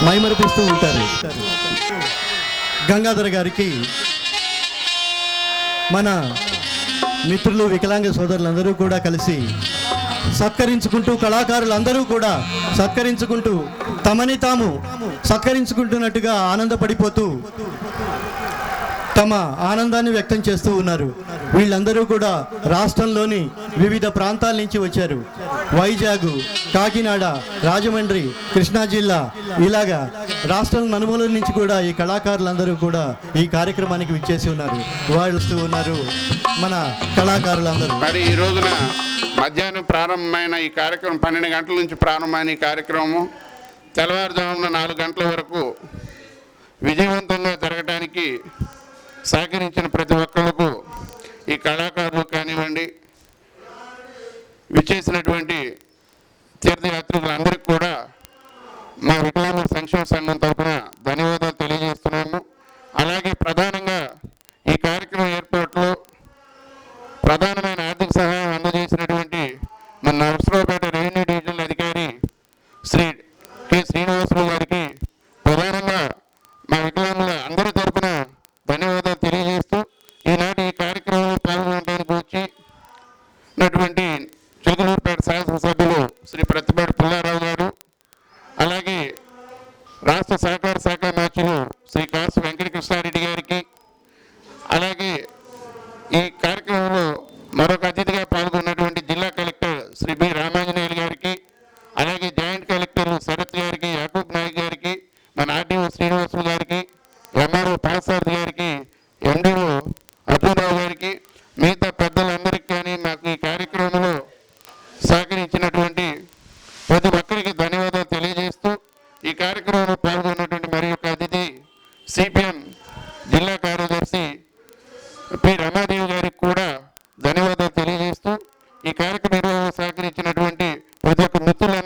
మైమరిపిస్తూ ఉంటారు. గంగాధర్ గారికి మన మిత్రులు వికలాంగ సోదరులందరూ కూడా కలిసి సత్కరించుకుంటూ, కళాకారులందరూ కూడా సత్కరించుకుంటూ తమని తాము సత్కరించుకుంటున్నట్టుగా ఆనందపడిపోతూ తమ ఆనందాన్ని వ్యక్తం చేస్తూ ఉన్నారు. వీళ్ళందరూ కూడా రాష్ట్రంలోని వివిధ ప్రాంతాల నుంచి వచ్చారు. వైజాగ్, కాకినాడ, రాజమండ్రి, కృష్ణా జిల్లా, ఇలాగా రాష్ట్రం నలుమూలల నుంచి కూడా ఈ కళాకారులందరూ కూడా ఈ కార్యక్రమానికి విచ్చేసి ఉన్నారు. వాళ్ళు వస్తూ ఉన్నారు మన కళాకారులందరూ. మరి ఈ రోజున మధ్యాహ్నం ప్రారంభమైన ఈ కార్యక్రమం 12 గంటల నుంచి ప్రారంభమైన ఈ కార్యక్రమం తెల్లవారుజామున 4 గంటల వరకు విజయవంతంగా జరగడానికి సహకరించిన ప్రతి ఒక్కరికి, ఈ కళాకారులు కానివ్వండి, విచ్చేసినటువంటి తీర్థయాత్రికులందరికీ కూడా మా వికలాంగుల సంక్షేమ సంఘం తరఫున ధన్యవాదాలు తెలియజేస్తున్నాము. అలాగే ప్రధానంగా ఈ కార్యక్రమం ఏర్పాటులో ప్రధానమైన ఆర్థిక సహాయం అందజేసినటువంటి మన నరసరావుపేట రెవెన్యూ డివిజనల్ అధికారి శ్రీ కె శ్రీనివాసరావు గారికి ప్రధానంగా మా వికలాంగుల అందరి తరఫున ధన్యవాదాలు తెలియజేస్తూ, ఈనాటి ఈ కార్యక్రమంలో పాల్గొనడానికి వచ్చినటువంటి చిలుకలూరుపేట శాసనసభ్యులు శ్రీ ప్రతిపాటి పుల్లారావు గారు, అలాగే రాష్ట్ర సహకార శాఖ మార్చులు శ్రీ కాసు వెంకటకృష్ణారెడ్డి గారికి, అలాగే ఈ కార్యక్రమంలో మరొక అతిథిగా పాల్గొన్నటువంటి జిల్లా కలెక్టర్ శ్రీ బి రామాంజనేయులు గారికి, అలాగే జాయింట్ కలెక్టర్ శరత్ గారికి, యాకూబ్ నాయక్ గారికి, మన ఆర్డీఓ శ్రీనివాసులు గారికి, ఎంఆర్ఓ పాసారథి గారికి, ఎండిఓ అపూర్రావు గారికి, మిగతా పెద్దలందరికీ కానీ మాకు ఈ కార్యక్రమంలో సహకరించినటువంటి ప్రతి ఒక్కరికి ధన్యవాదాలు తెలియజేస్తూ, ఈ కార్యక్రమంలో పాల్గొన్నటువంటి మరి యొక్క అతిథి సిపిఎం జిల్లా కార్యదర్శి పి రమాదేవి గారికి కూడా ధన్యవాదాలు తెలియజేస్తూ, ఈ కార్యక్రమంలో సహకరించినటువంటి ప్రతి ఒక్క మిత్రులందరికీ